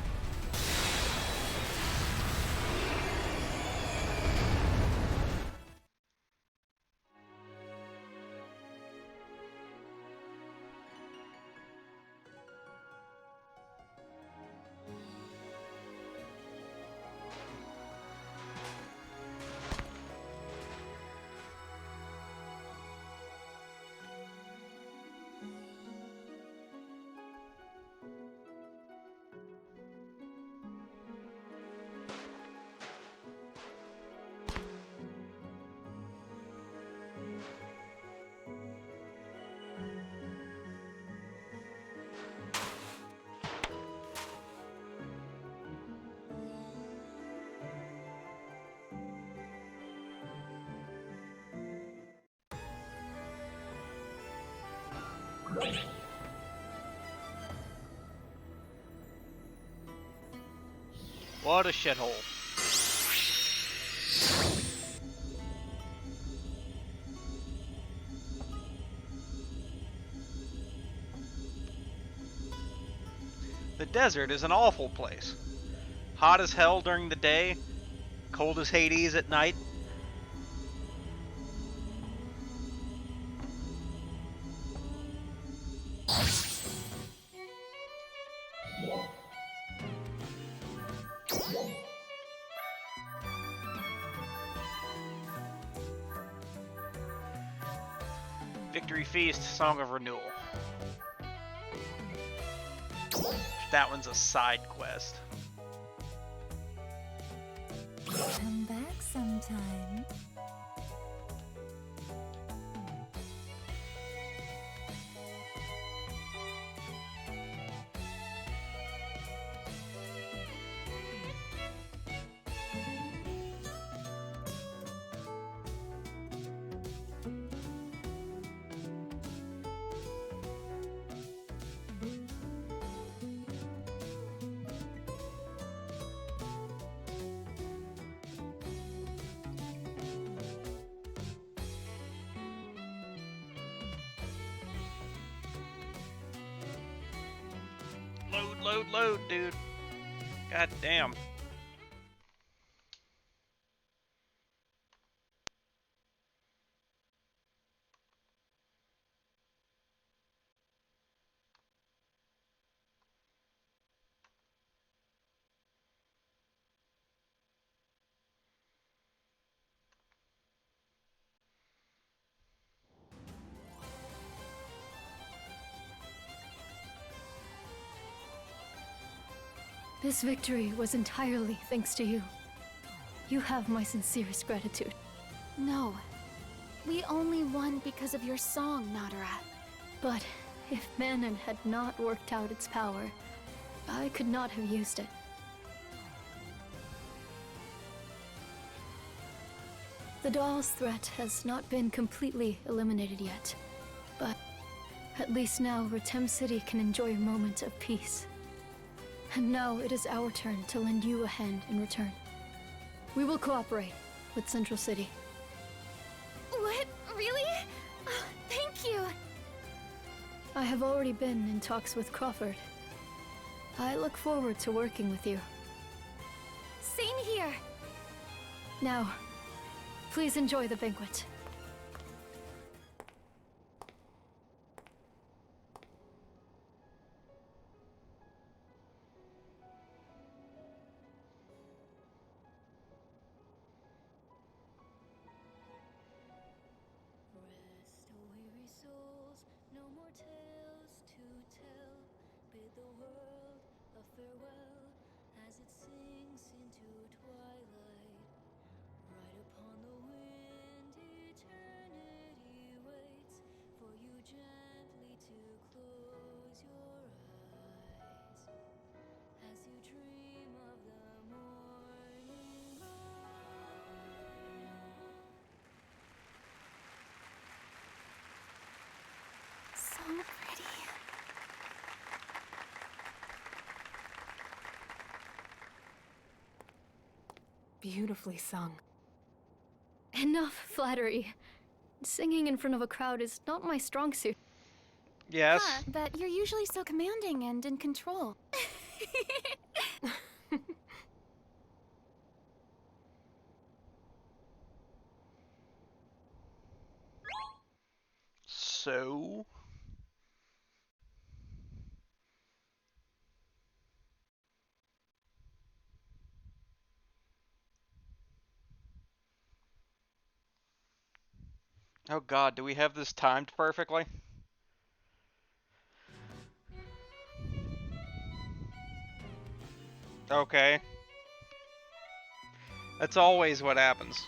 What a shithole. The desert is an awful place. Hot as hell during the day, cold as Hades at night. Victory Feast, Song of Renewal. That one's a side quest. Come back sometime. Load, dude. God damn. This victory was entirely thanks to you. You have my sincerest gratitude. No. We only won because of your song, Nadara. But if Manon had not worked out its power, I could not have used it. The doll's threat has not been completely eliminated yet, but at least now Retem City can enjoy a moment of peace. And now it is our turn to lend you a hand in return. We will cooperate with Central City. What? Really? Oh, thank you! I have already been in talks with Crawford. I look forward to working with you. Same here! Now, please enjoy the banquet. Rest, O weary souls, no more tales to tell. Bid the world a farewell as it sinks into twilight. Right upon the wind, eternity waits for you gently to close your eyes as you dream of the morning light. So pretty. Beautifully sung. Enough flattery. Singing in front of a crowd is not my strong suit. Yes. Huh, but you're usually so commanding and in control. So... Oh god, do we have this timed perfectly? Okay. That's always what happens.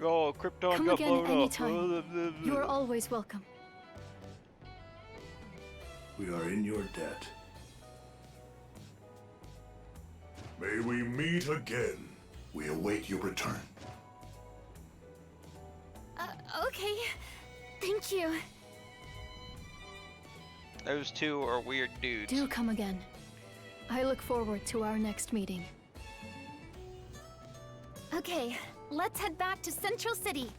Oh, Krypton Come got again blown up. anytime. You are always welcome. We are in your debt. May we meet again. We await your return. Okay. Thank you. Those two are weird dudes. Do come again. I look forward to our next meeting. Okay, let's head back to Central City.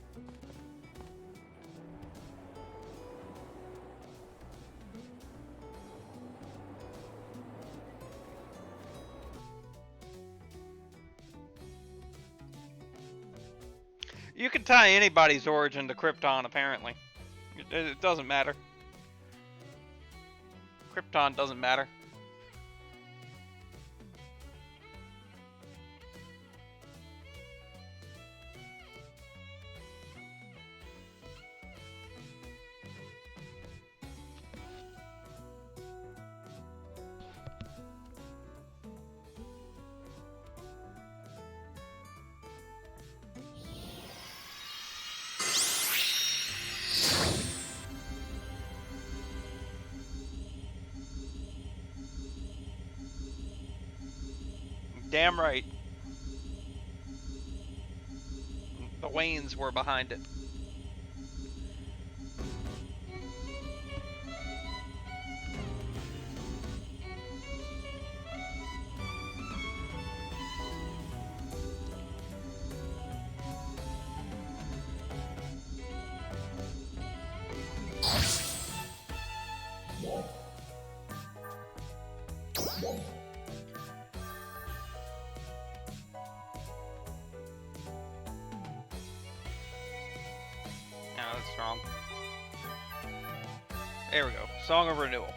You can tie anybody's origin to Krypton, apparently. It doesn't matter. Krypton doesn't matter. Damn right. The Waynes were behind it. That's wrong. There we go. Song of Renewal.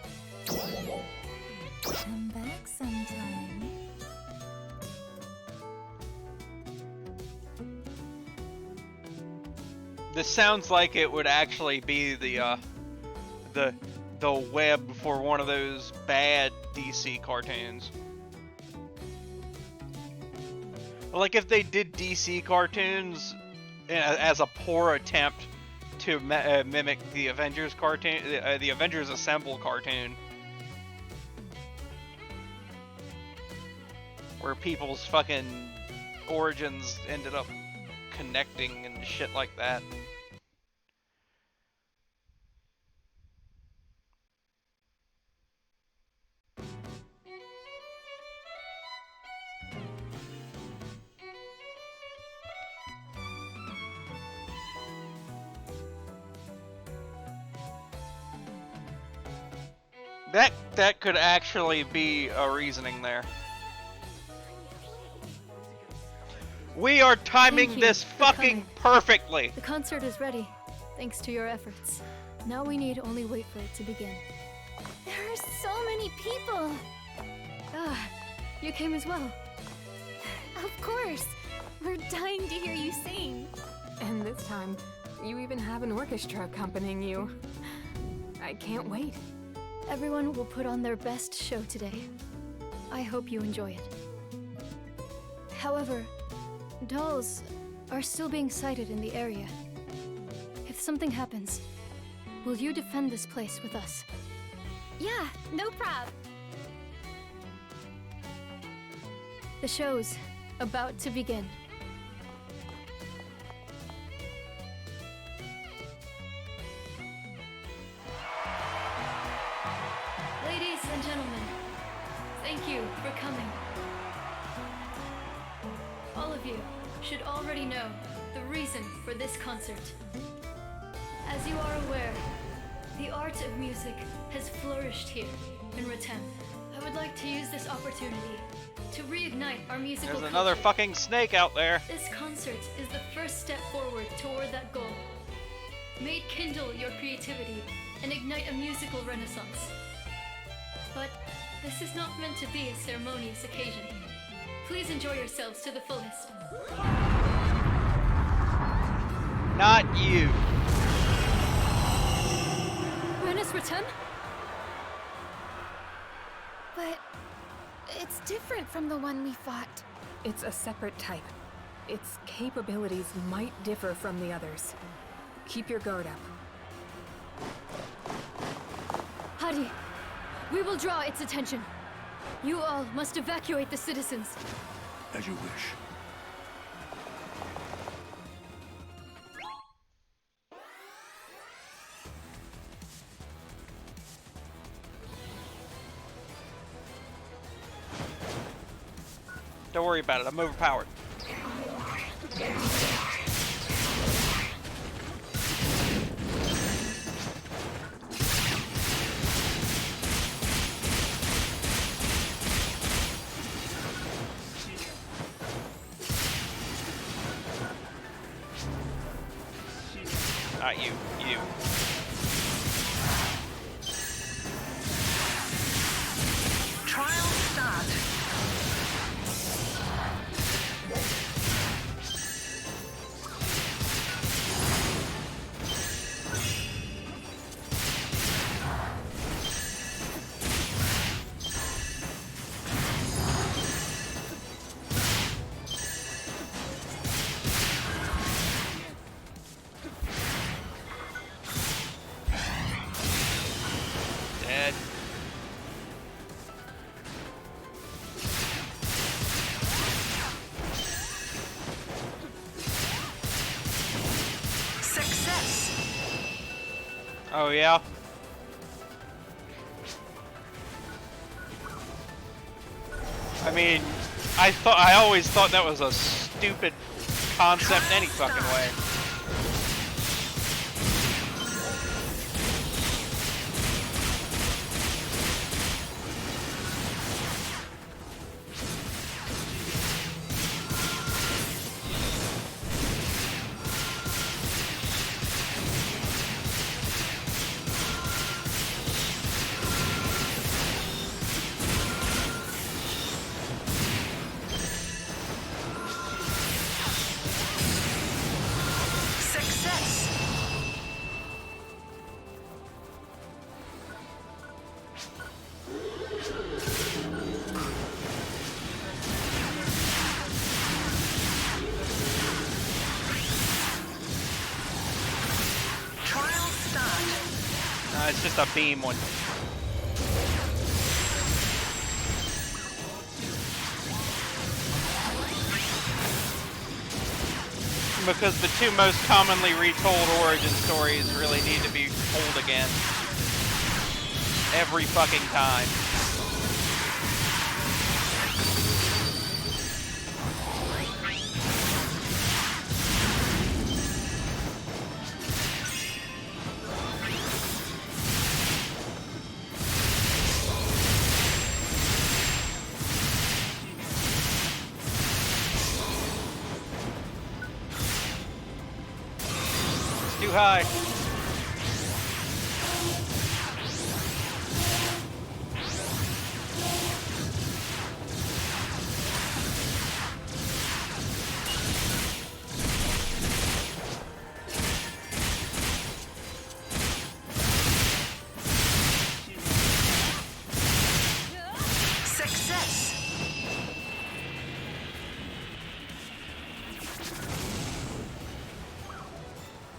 Come back sometime. This sounds like it would actually be the web for one of those bad DC cartoons. Like if they did DC cartoons as a poor attempt to mimic the Avengers cartoon, the Avengers Assemble cartoon, where people's fucking origins ended up connecting and shit like that. That could actually be a reasoning there. We are timing this fucking perfectly. The concert is ready, thanks to your efforts. Now we need only wait for it to begin. There are so many people. Ah, you came as well. Of course. We're dying to hear you sing. And this time, you even have an orchestra accompanying you. I can't wait. Everyone will put on their best show today. I hope you enjoy it. However, dolls are still being sighted in the area. If something happens, will you defend this place with us? Yeah, no prob. The show's about to begin. Ladies and gentlemen, thank you for coming. All of you should already know the reason for this concert. As you are aware, the art of music has flourished here in Retem. I would like to use this opportunity to reignite our musical There's another culture. fucking snake out there. This concert is the first step forward toward that goal. May it kindle your creativity and ignite a musical renaissance. But this is not meant to be a ceremonious occasion. Please enjoy yourselves to the fullest. Not you. Renus Retem? But it's different from the one we fought. It's a separate type. Its capabilities might differ from the others. Keep your guard up. Hadi, we will draw its attention. You all must evacuate the citizens. As you wish. Don't worry about it, I'm overpowered. Not you, you. Trial start. Dead. Success. Oh yeah? I mean, I always thought that was a stupid concept any fucking way. it's just a beam one. Because the two most commonly retold origin stories really need to be told again. Every fucking time. Too high. Success.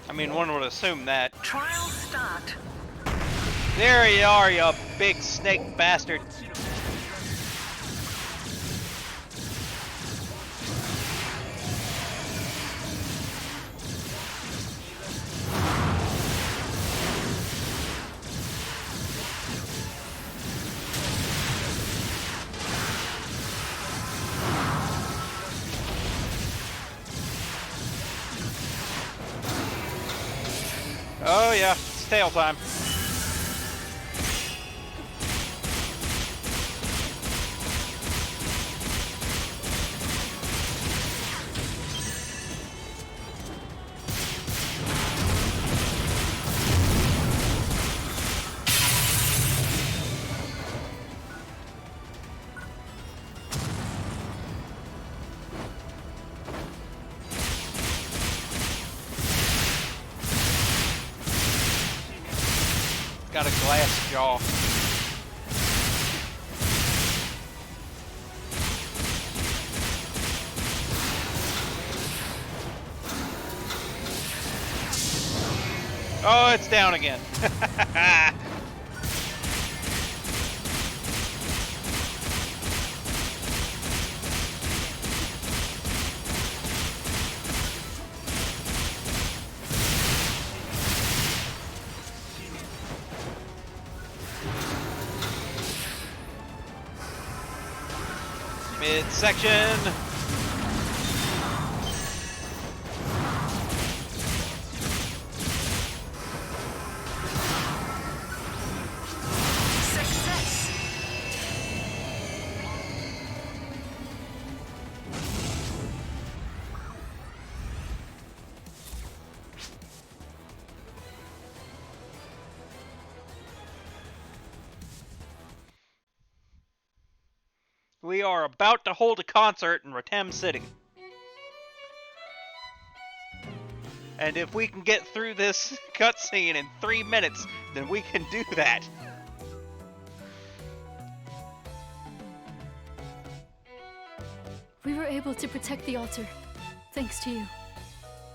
I mean, one would assume that. Trial start. There you are, you big snake bastard. Oh yeah, it's tail time. Got a glass jaw. Oh, it's down again. Midsection. Success. We are about to hold a concert in Ratem City. And if we can get through this cutscene in 3 minutes, then we can do that. We were able to protect the altar, thanks to you.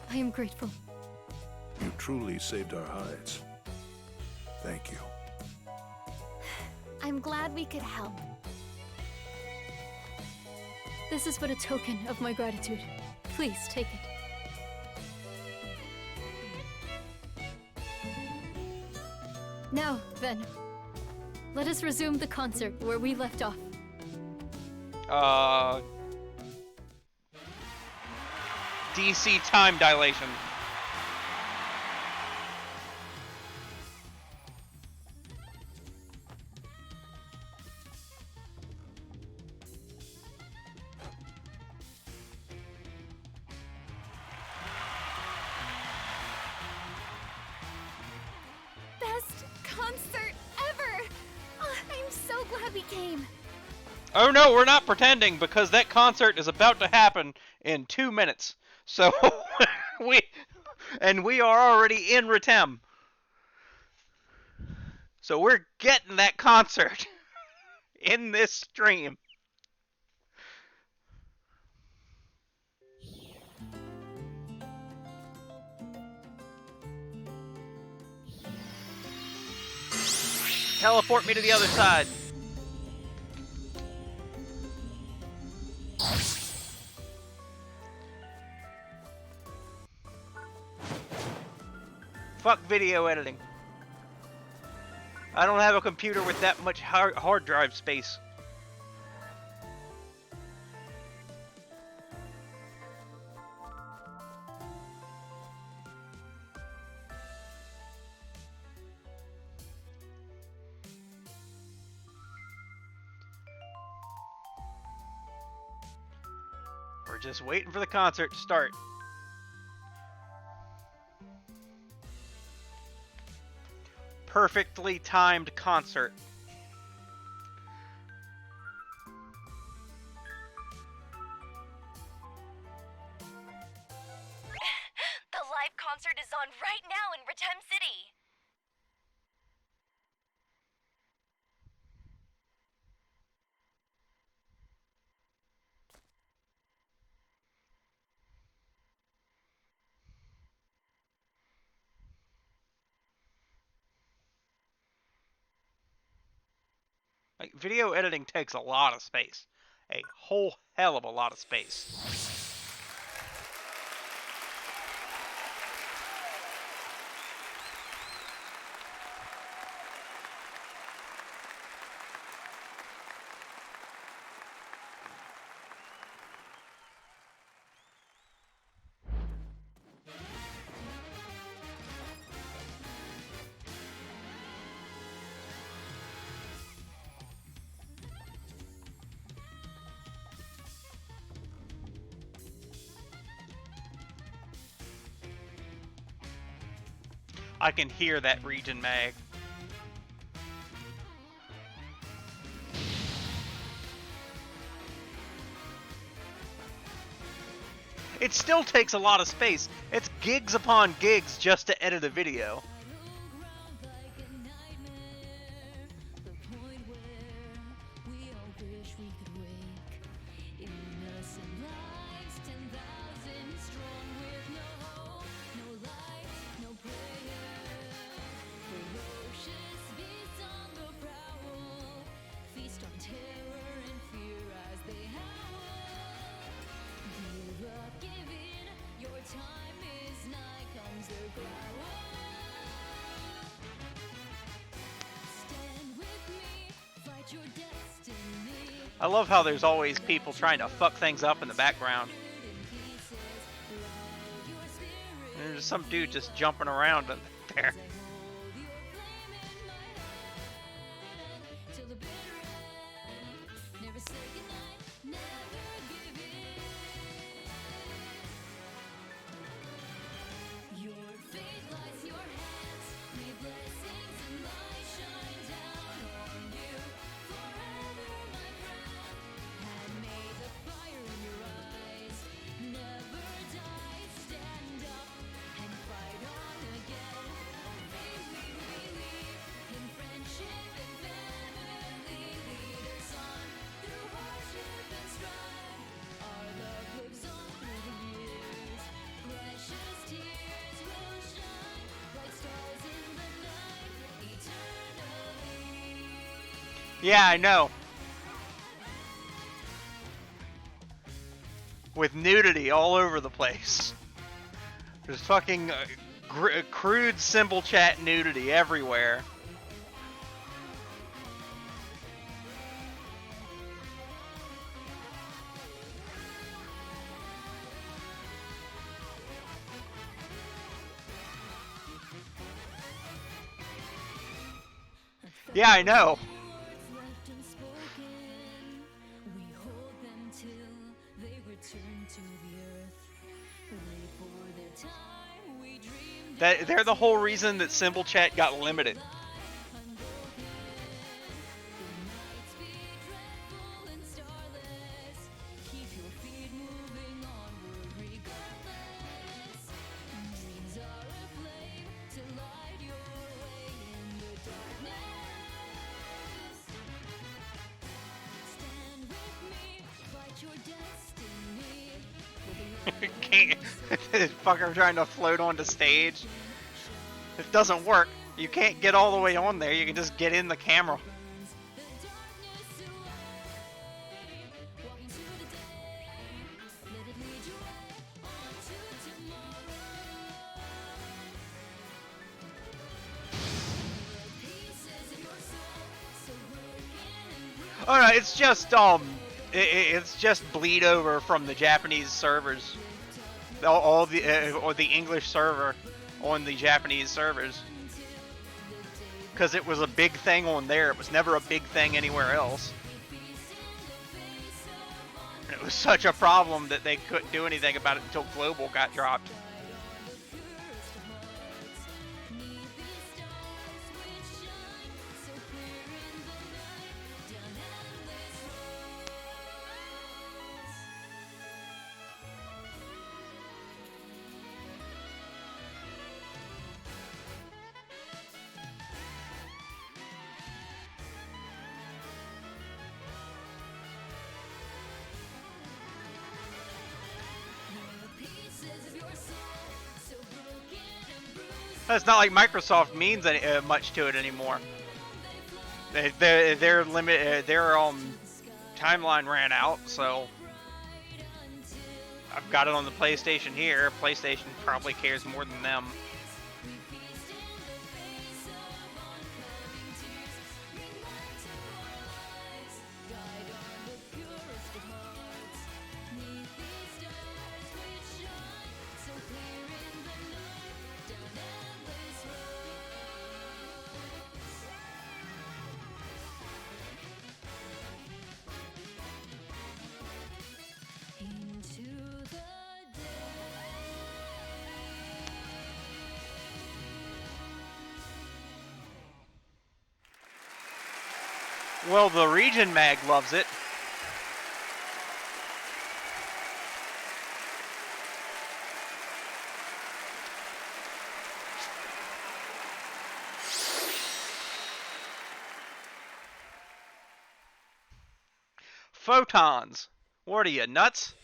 I am grateful. You truly saved our hides. Thank you. I'm glad we could help. This is but a token of my gratitude. Please take it. Now, then, let us resume the concert where we left off. DC time dilation. Best concert ever! Oh, I'm so glad we came. Oh no, we're not pretending because that concert is about to happen in 2 minutes. So we are already in Ratem. So we're getting that concert in this stream. Teleport me to the other side. Fuck video editing. I don't have a computer with that much hard drive space. We're just waiting for the concert to start. Perfectly timed concert. The live concert is on right now in Retem City. Like, video editing takes a lot of space. A whole hell of a lot of space. I can hear that region mag. It still takes a lot of space. It's gigs upon gigs just to edit a video. I love how there's always people trying to fuck things up in the background. And there's some dude just jumping around there. Yeah, I know. With nudity all over the place. There's fucking crude symbol chat nudity everywhere. Yeah, I know. They're the whole reason that symbol chat got limited. This fucker trying to float onto stage. It doesn't work. You can't get all the way on there. You can just get in the camera. Oh no, it's just it's just bleed over from the Japanese servers, all the or the English server on the Japanese servers, because it was a big thing on there. It was never a big thing anywhere else. And it was such a problem that they couldn't do anything about it until Global got dropped. It's not like Microsoft means any, much to it anymore. Their limit, their timeline ran out, so I've got it on the PlayStation here. PlayStation probably cares more than them. Well, the Region Mag loves it. Photons. What are you, nuts?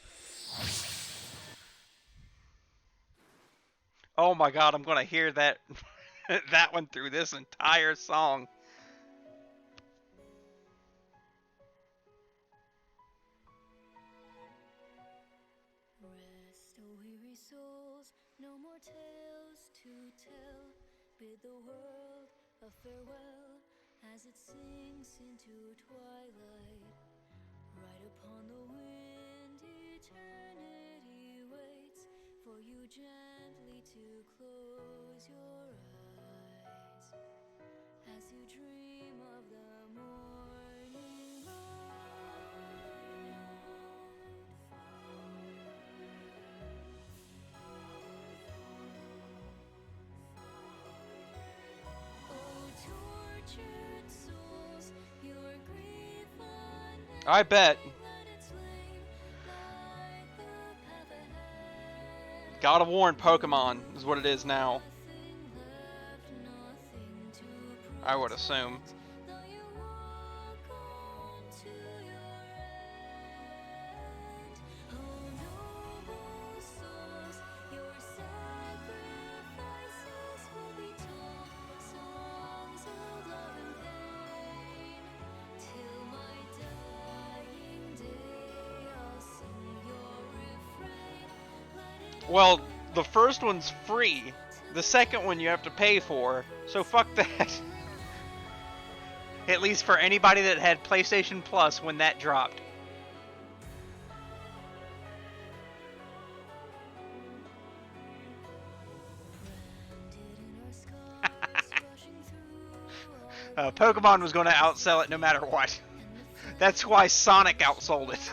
Oh my god, I'm gonna hear that that one through this entire song. Rest, O weary souls, no more tales to tell. Bid the world a farewell as it sinks into twilight. Right upon the wind, eternity waits for you gently to close your eyes as you dream of the morning light. Oh, tortured souls, your grief unending. I bet. God of War and Pokemon is what it is now. I would assume. Well, the first one's free. The second one you have to pay for. So fuck that. At least for anybody that had PlayStation Plus when that dropped. Pokemon was going to outsell it no matter what. That's why Sonic outsold it.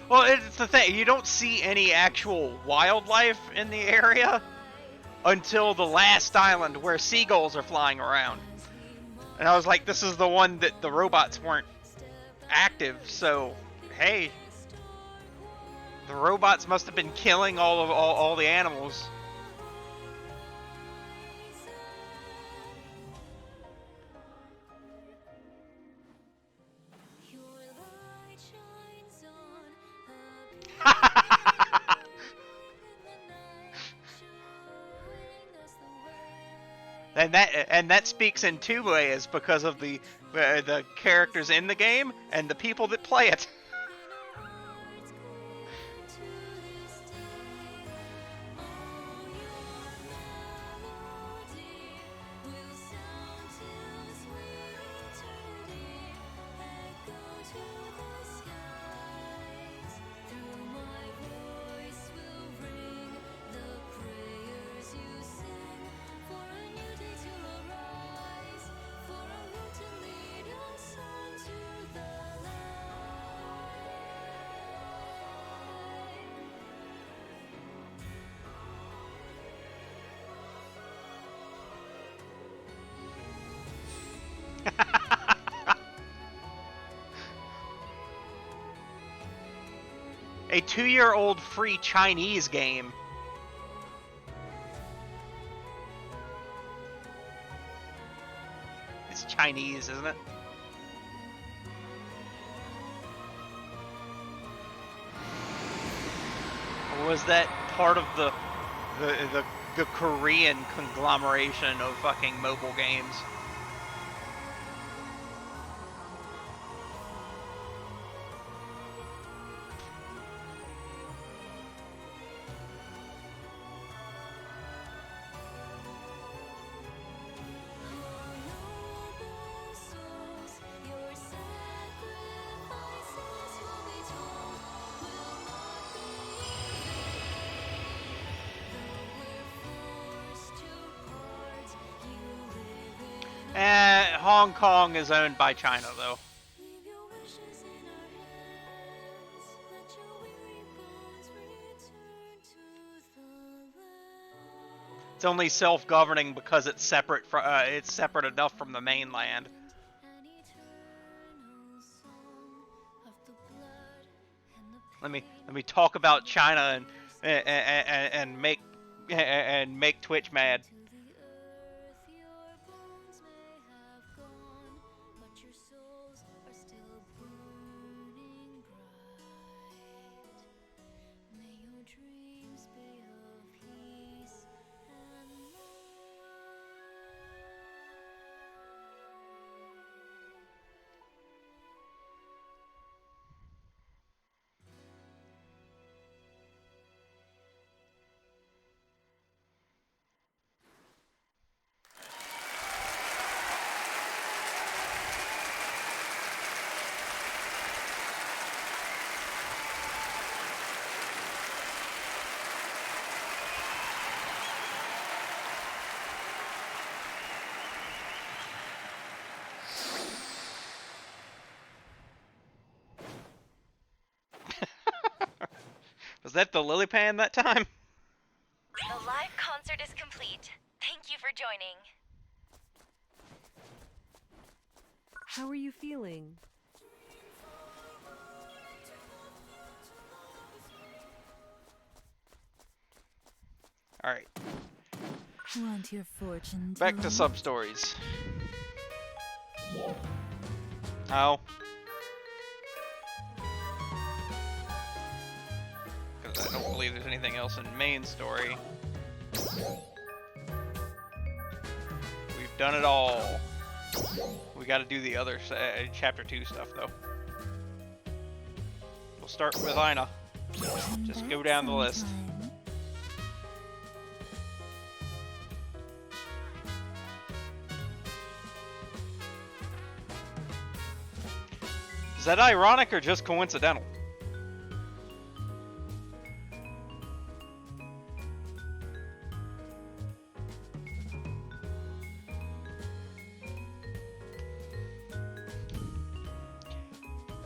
Well, it's the thing. You don't see any actual wildlife in the area until the last island where seagulls are flying around. And I was like, this is the one that the robots weren't active, so hey, the robots must have been killing all the animals. And that speaks in two ways because of the characters in the game and the people that play it. A 2-year-old free Chinese game. It's Chinese, isn't it? Or was that part of the Korean conglomeration of fucking mobile games? Hong Kong is owned by China, though. It's only self-governing because it's separate enough from the mainland. Let me talk about China and make Twitch mad. Was that the lily pan that time? The live concert is complete. Thank you for joining. How are you feeling? Alright. Want your fortune Back to sub-stories. Oh. Because I don't believe there's anything else in main story. We've done it all. We gotta do the other chapter 2 stuff, though. We'll start with Ina. Just go down the list. Is that ironic or just coincidental?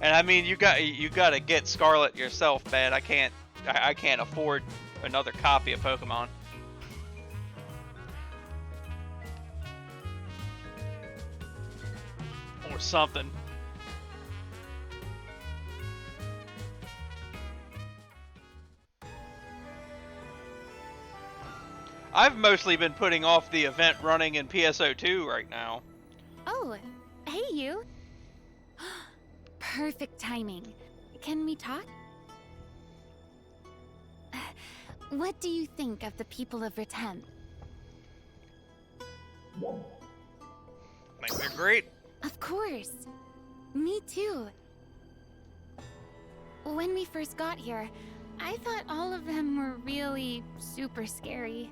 And I mean, you got to get Scarlet yourself, man. I can't afford another copy of Pokemon. Or something. I've mostly been putting off the event running in PSO2 right now. Oh, hey you. Perfect timing. Can we talk? What do you think of the people of Ritem? Think they're great. Of course. Me too. When we first got here, I thought all of them were really super scary.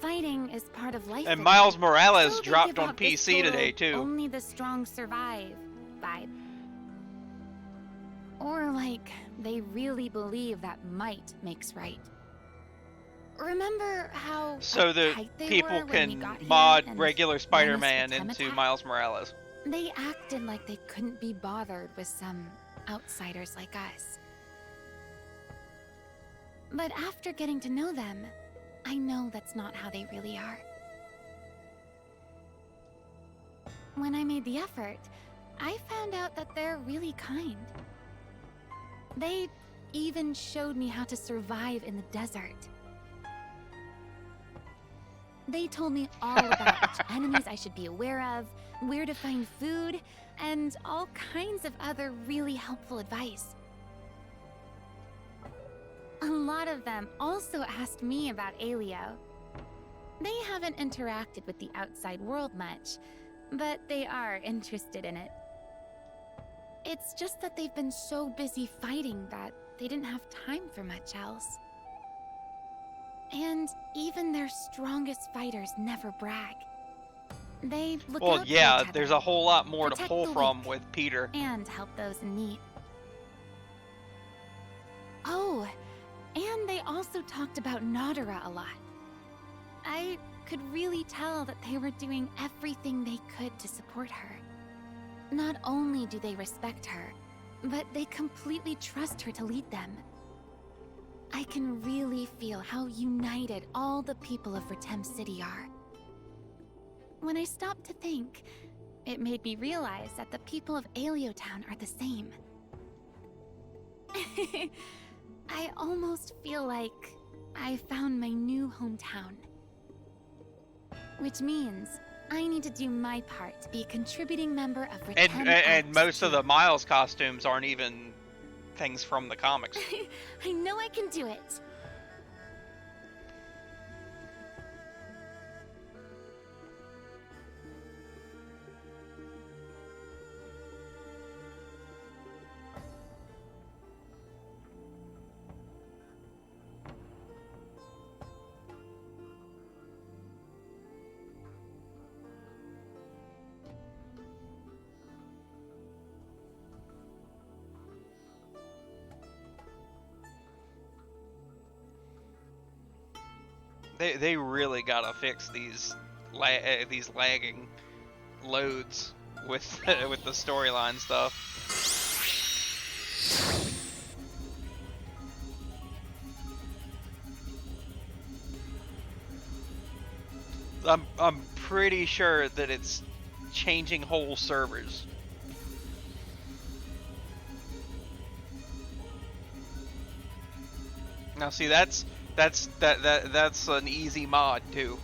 Fighting is part of life. And Miles Morales So they dropped give on out this PC total today too. Only the strong survive vibe. Or like, they really believe that might makes right. Remember how So the uptight they people were when we can got here mod and regular Menace Spider-Man Ritem into attacked? Miles Morales. They acted like they couldn't be bothered with some outsiders like us. But after getting to know them, I know that's not how they really are. When I made the effort, I found out that they're really kind. They even showed me how to survive in the desert. They told me all about which enemies I should be aware of, where to find food, and all kinds of other really helpful advice. A lot of them also asked me about Aleo. They haven't interacted with the outside world much, but they are interested in it. It's just that they've been so busy fighting that they didn't have time for much else. And even their strongest fighters never brag. They look Well, out yeah, for each there's other, a whole lot more to protect pull the from weak, with Peter. and help those in need. Oh, and they also talked about Nadara a lot. I could really tell that they were doing everything they could to support her. Not only do they respect her, but they completely trust her to lead them. I can really feel how united all the people of Ritem City are. When I stopped to think, it made me realize that the people of Aleo Town are the same. I almost feel like I found my new hometown. Which means I need to do my part to be a contributing member of Ritem And most of the Miles costumes aren't even things from the comics. I know I can do it. They really gotta fix these lagging loads with with the storyline stuff. I'm pretty sure that it's changing whole servers. Now see, that's an easy mod too.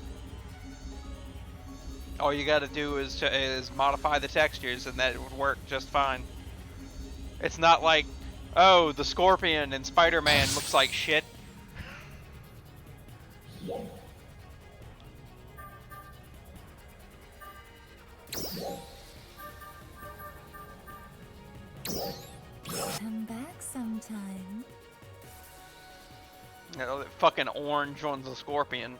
All you got to do is modify the textures, and that would work just fine. It's not like, oh, the Scorpion in Spider-Man looks like shit. Come back sometime. You know, that fucking orange one's a Scorpion.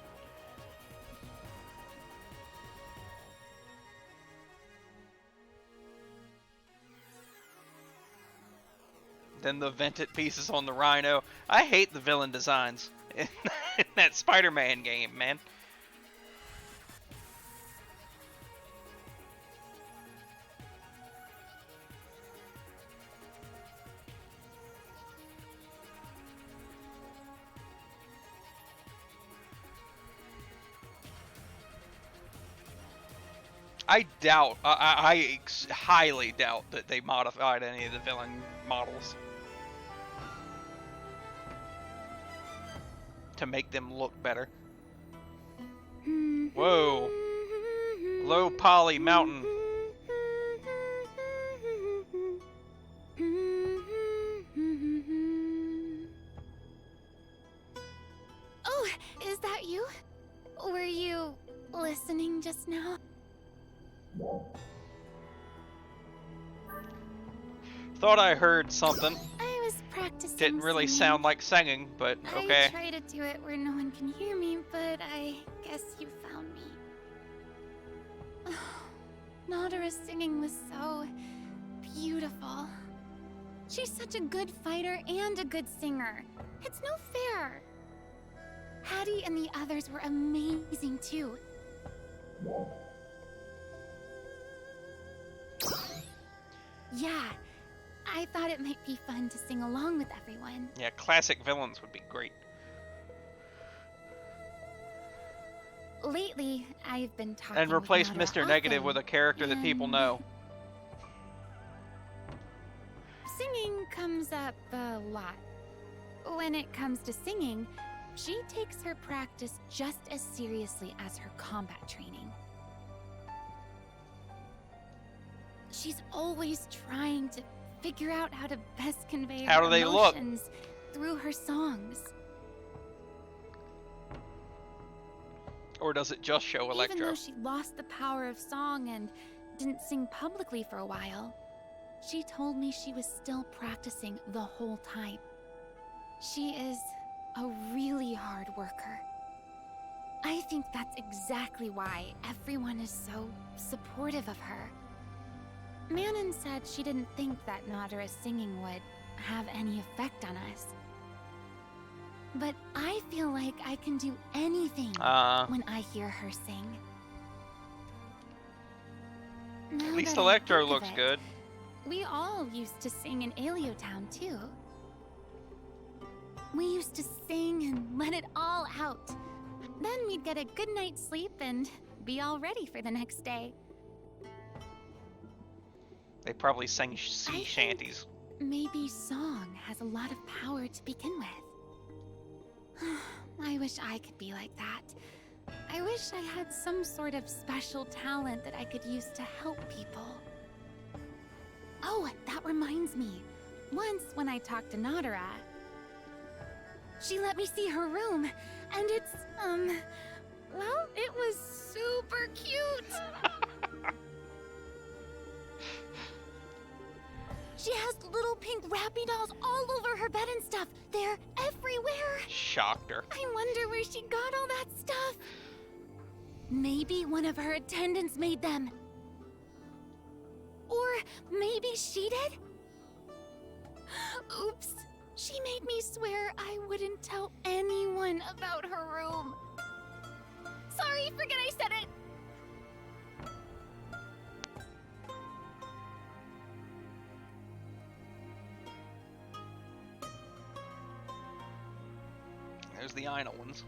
Then the vented pieces on the Rhino. I hate the villain designs in that Spider-Man game, man. I doubt, I highly doubt that they modified any of the villain models to make them look better. Whoa. Low poly mountain. Oh, is that you? Were you listening just now? Thought I heard something. I was practicing. Didn't really singing. sound like singing, but okay. I try to do it where no one can hear me, but I guess you found me. Nadara's singing was so beautiful. She's such a good fighter and a good singer. It's no fair. Hattie and the others were amazing too. Yeah, I thought it might be fun to sing along with everyone. Yeah, classic villains would be great. Lately, I've been talking And replace with Nadara Mr. Negative often, with a character that people and know. Singing comes up a lot. When it comes to singing, she takes her practice just as seriously as her combat training. She's always trying to figure out how to best convey How her do they look? emotions through her songs. Or does it just show Even Electro? though she lost the power of song and didn't sing publicly for a while, she told me she was still practicing the whole time. She is a really hard worker. I think that's exactly why everyone is so supportive of her. Manon said she didn't think that Nadara's singing would have any effect on us. But I feel like I can do anything when I hear her sing. At least Electro think of looks it, good. We all used to sing in Alio Town too. We used to sing and let it all out. Then we'd get a good night's sleep and be all ready for the next day. They probably sang sea shanties. Maybe song has a lot of power to begin with. I wish I could be like that. I wish I had some sort of special talent that I could use to help people. Oh, that reminds me. Once when I talked to Nadara, she let me see her room, and it's, well, it was super cute. She has little pink wrappy dolls all over her bed and stuff. They're everywhere. Shocked her. I wonder where she got all that stuff. Maybe one of her attendants made them. Or maybe she did? Oops. She made me swear I wouldn't tell anyone about her room. Sorry, forget I said it. There's the Ina ones.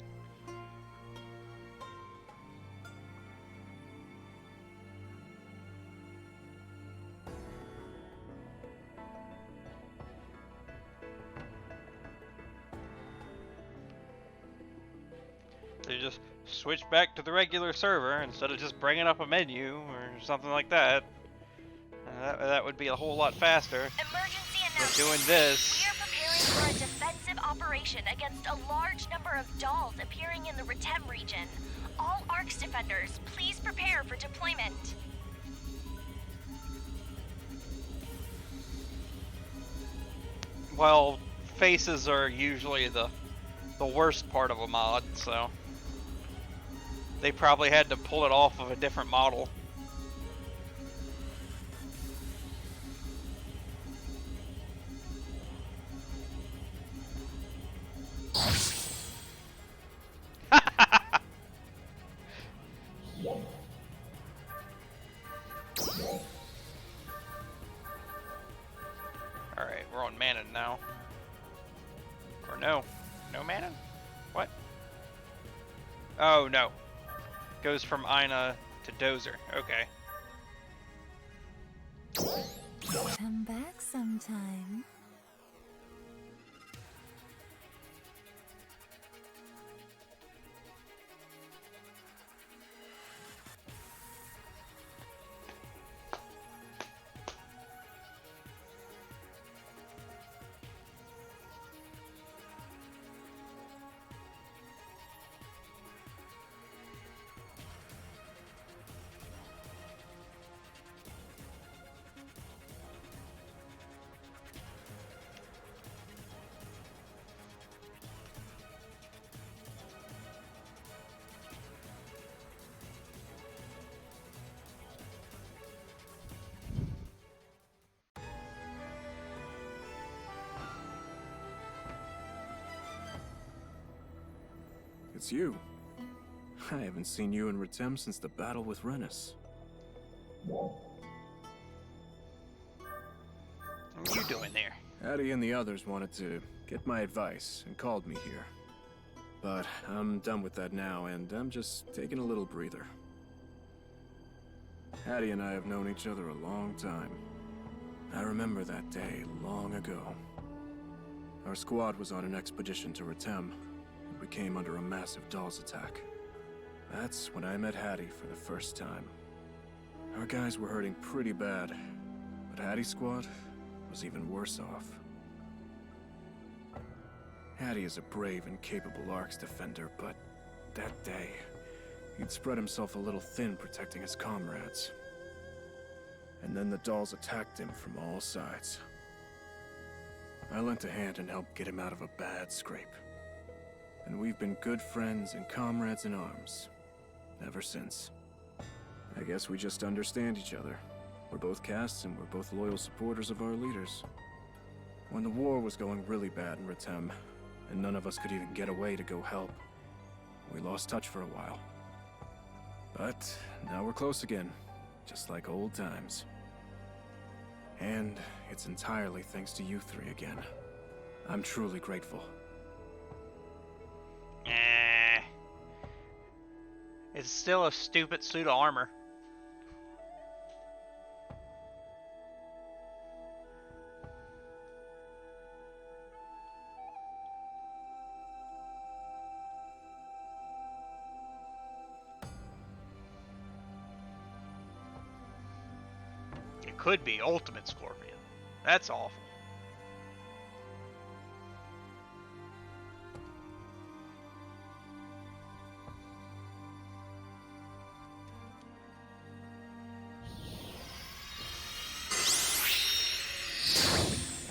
They just switch back to the regular server instead of just bringing up a menu or something like that. That would be a whole lot faster than doing this. We are preparing for a defensive operation against a large number of dolls appearing in the Retem region. All ARCS defenders, please prepare for deployment. Well, faces are usually the worst part of a mod, so they probably had to pull it off of a different model. Alright, we're on Manon now. Or no. No Manon? What? Oh, no. Goes from Ina to Dozer. Okay. Come back sometime. It's you. I haven't seen you in Retem since the battle with Renus. What are you doing there? Hattie and the others wanted to get my advice and called me here. But I'm done with that now, and I'm just taking a little breather. Hattie and I have known each other a long time. I remember that day long ago. Our squad was on an expedition to Retem, and we came under a massive Dolls attack. That's when I met Hattie for the first time. Our guys were hurting pretty bad, but Hattie's squad was even worse off. Hattie is a brave and capable Arcs defender, but that day, he'd spread himself a little thin protecting his comrades. And then the Dolls attacked him from all sides. I lent a hand and helped get him out of a bad scrape. And we've been good friends and comrades in arms ever since. I guess we just understand each other. We're both castes and we're both loyal supporters of our leaders. When the war was going really bad in Retem, and none of us could even get away to go help, we lost touch for a while. But now we're close again, just like old times. And it's entirely thanks to you three again. I'm truly grateful. It's still a stupid suit of armor. It could be Ultimate Scorpion. That's awful.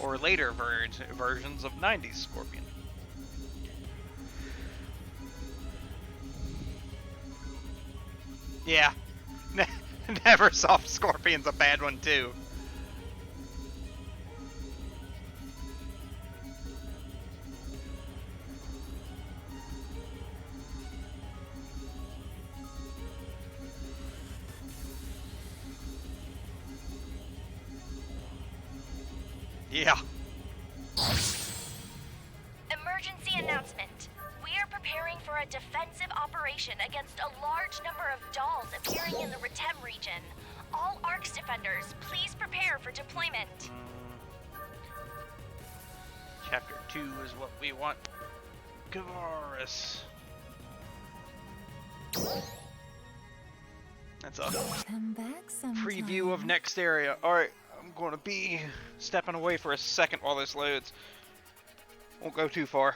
Or later versions of 90s Scorpion. Yeah. Neversoft Scorpion's a bad one too. Yeah. Emergency announcement. We are preparing for a defensive operation against a large number of Dolls appearing in the Retem region. All Arcs defenders, please prepare for deployment. Chapter 2 is what we want. Gavaris. That's a preview of next area. Alright, I'm going to be stepping away for a second while this loads. Won't go too far.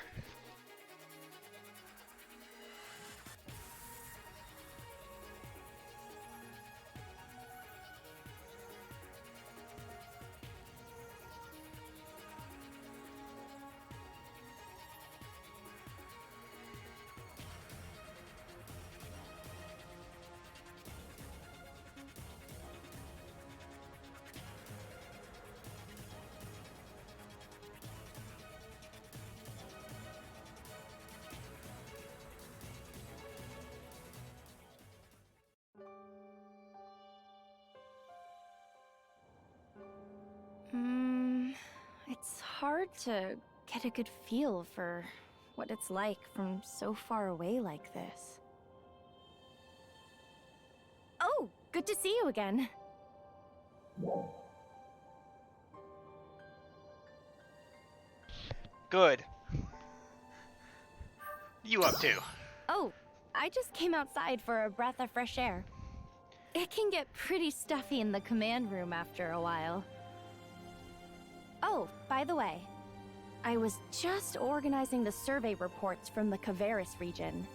It's hard to get a good feel for what it's like from so far away like this. Oh, good to see you again. Good. You up to? Oh, I just came outside for a breath of fresh air. It can get pretty stuffy in the command room after a while. Oh, by the way, I was just organizing the survey reports from the Kavaris region.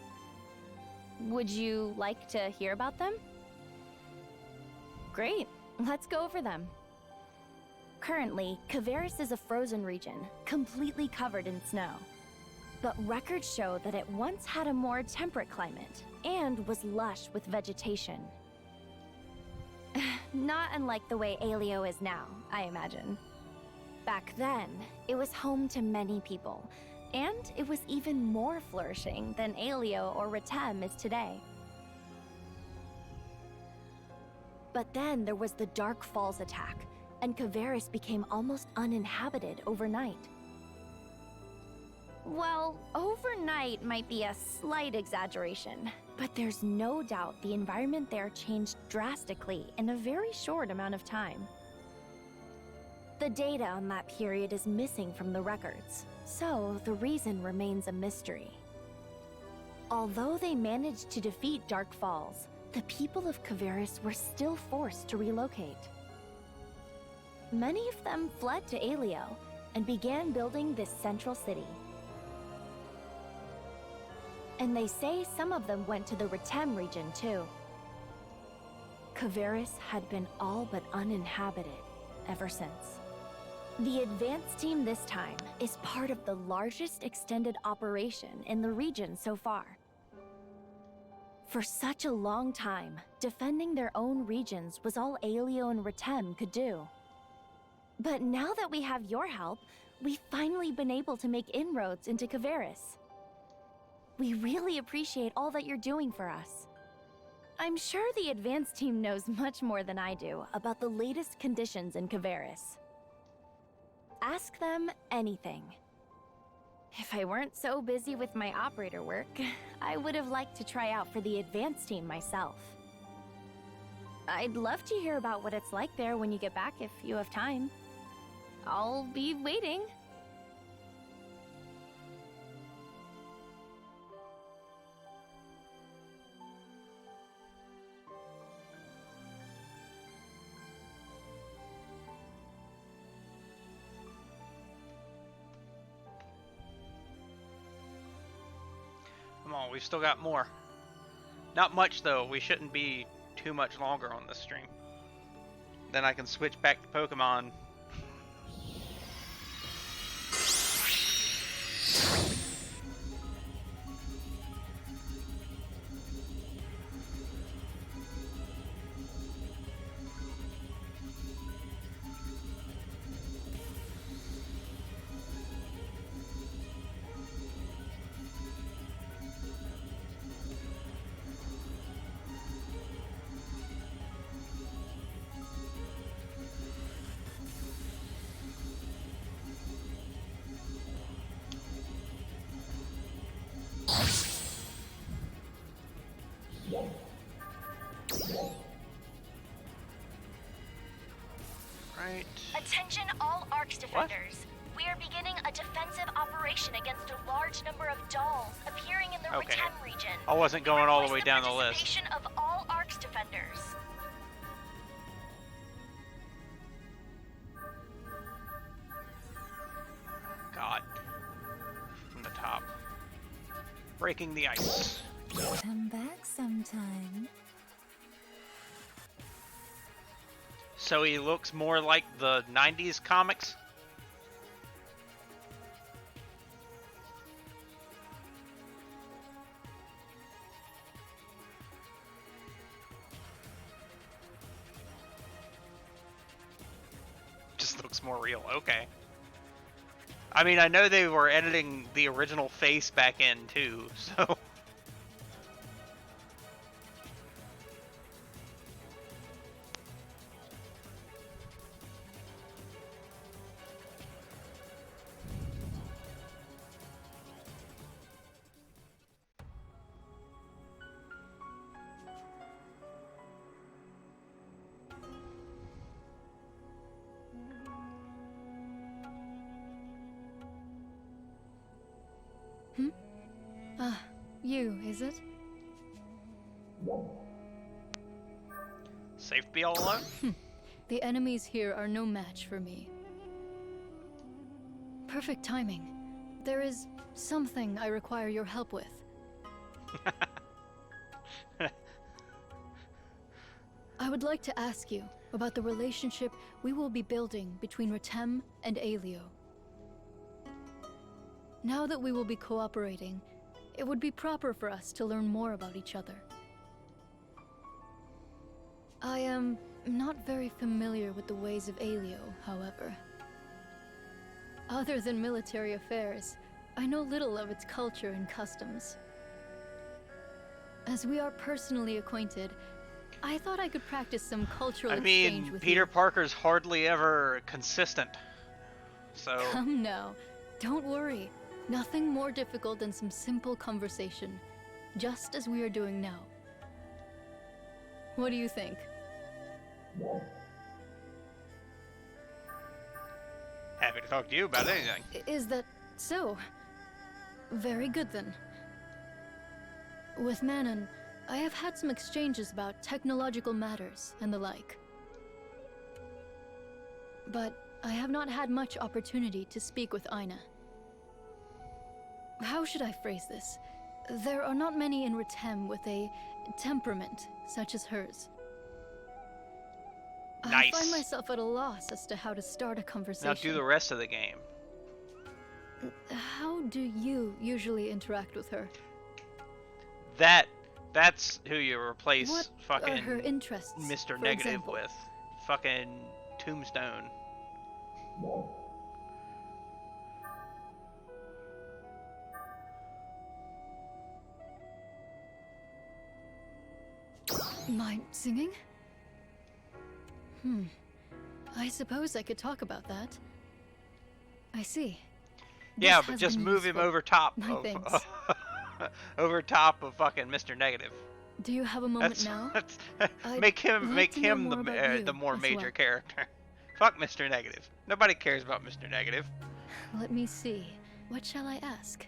Would you like to hear about them? Great, let's go over them. Currently, Kavaris is a frozen region, completely covered in snow. But records show that it once had a more temperate climate and was lush with vegetation. Not unlike the way Aelio is now, I imagine. Back then, it was home to many people, and it was even more flourishing than Aelio or Retem is today. But then there was the Dark Falls attack, and Kavaris became almost uninhabited overnight. Well, overnight might be a slight exaggeration, but there's no doubt the environment there changed drastically in a very short amount of time. The data on that period is missing from the records, so the reason remains a mystery. Although they managed to defeat Dark Falls, the people of Kavaris were still forced to relocate. Many of them fled to Aelio and began building this central city. And they say some of them went to the Retem region too. Kavaris had been all but uninhabited ever since. The advance team this time is part of the largest extended operation in the region so far. For such a long time, defending their own regions was all Aelio and Retem could do. But now that we have your help, we've finally been able to make inroads into Kavaris. We really appreciate all that you're doing for us. I'm sure the advance team knows much more than I do about the latest conditions in Kavaris. Ask them anything. If I weren't so busy with my operator work, I would have liked to try out for the advance team myself. I'd love to hear about what it's like there when you get back if you have time. I'll be waiting. Come on, we've still got more. Not much though, we shouldn't be too much longer on this stream. Then I can switch back to Pokemon. Right. Attention all ARCS defenders. We are beginning a defensive operation against a large number of dolls appearing in the Retem region. I wasn't going all the way down the list. Participation of all ARCS defenders. God. From the top. Breaking the ice. Come back sometime. So he looks more like the 90s comics? Just looks more real, okay. I mean, I know they were editing the original face back in too, so... you, is it? Safe to be all alone? The enemies here are no match for me. Perfect timing. There is something I require your help with. I would like to ask you about the relationship we will be building between Retem and Aelio. Now that we will be cooperating, it would be proper for us to learn more about each other. I am not very familiar with the ways of Aelio, however. Other than military affairs, I know little of its culture and customs. As we are personally acquainted, I thought I could practice some cultural exchange with Peter you. Parker's hardly ever consistent. So Come now, don't worry. Nothing more difficult than some simple conversation, just as we are doing now. What do you think? happy to talk to you about anything. Is that so? Very good then. With Manon, I have had some exchanges about technological matters and the like. But I have not had much opportunity to speak with Aina. How should I phrase this? There are not many in Retem with a temperament such as hers. Nice. I find myself at a loss as to how to start a conversation. Now do the rest of the game. How do you usually interact with her? That's who you replace What fucking are her interests, Mr. for Negative example? with. Fucking Tombstone. My singing? I suppose I could talk about that. I see. Yeah, This but has just been move him useful. over top My of thanks. over top of fucking Mr. Negative. Do you have a moment now? I'd make him like to know more the about you more as major well. character. Fuck Mr. Negative. Nobody cares about Mr. Negative. Let me see. What shall I ask?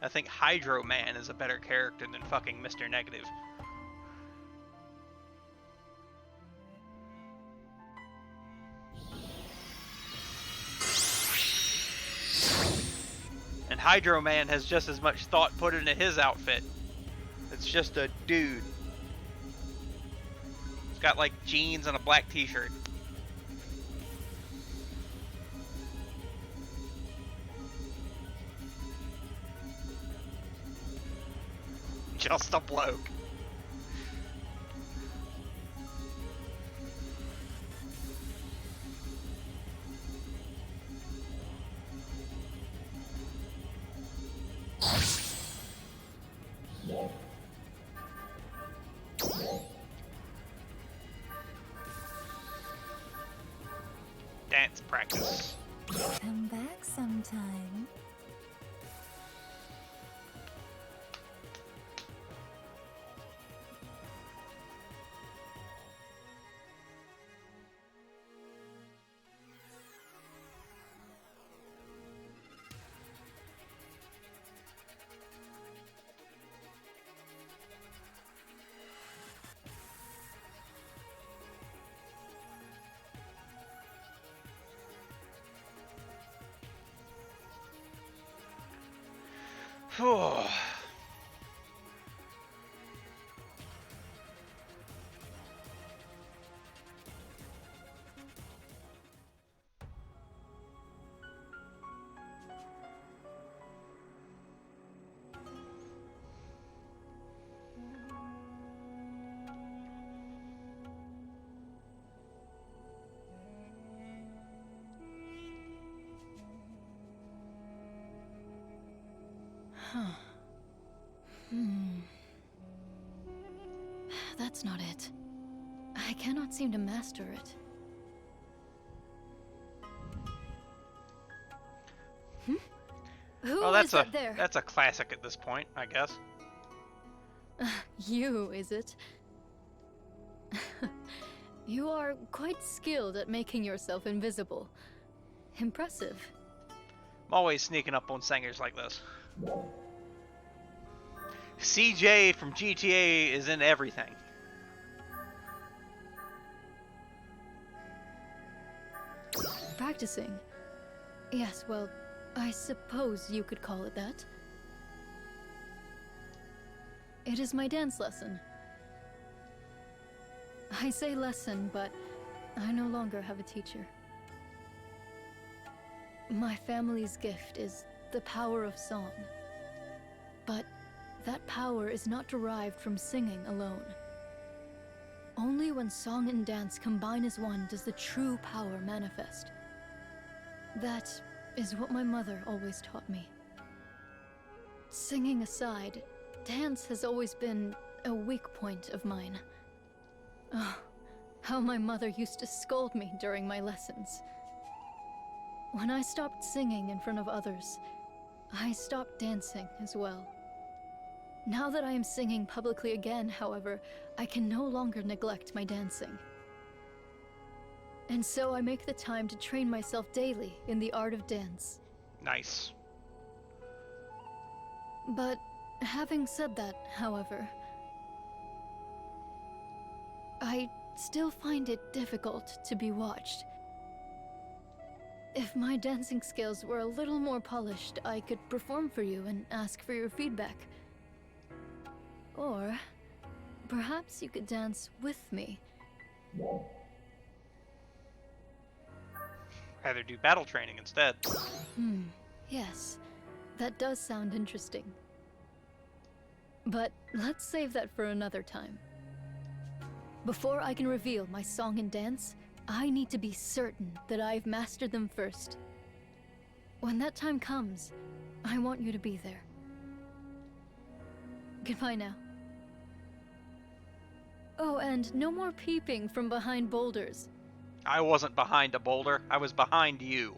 I think Hydro Man is a better character than fucking Mr. Negative. And Hydro Man has just as much thought put into his outfit. It's just a dude. He's got like jeans and a black t-shirt. Just a bloke. Dance practice. Come back sometime. Whew. Huh. Hmm. That's not it. I cannot seem to master it. Who Well, is that there? that's a classic at this point, I guess. You, is it? You are quite skilled at making yourself invisible. Impressive. I'm always sneaking up on singers like this. CJ from GTA is in everything. Practicing? Yes, well, I suppose you could call it that. It is my dance lesson. I say lesson, but I no longer have a teacher. My family's gift is the power of song. But that power is not derived from singing alone. Only when song and dance combine as one does the true power manifest. That is what my mother always taught me. Singing aside, dance has always been a weak point of mine. Oh, how my mother used to scold me during my lessons. When I stopped singing in front of others, I stopped dancing as well. Now that I am singing publicly again, however, I can no longer neglect my dancing. And so I make the time to train myself daily in the art of dance. Nice. But having said that, however, I still find it difficult to be watched. If my dancing skills were a little more polished, I could perform for you and ask for your feedback. Or perhaps you could dance with me. Rather do battle training instead. Yes, that does sound interesting. But let's save that for another time. Before I can reveal my song and dance, I need to be certain that I've mastered them first. When that time comes, I want you to be there. Goodbye now. Oh, and no more peeping from behind boulders. I wasn't behind a boulder. I was behind you.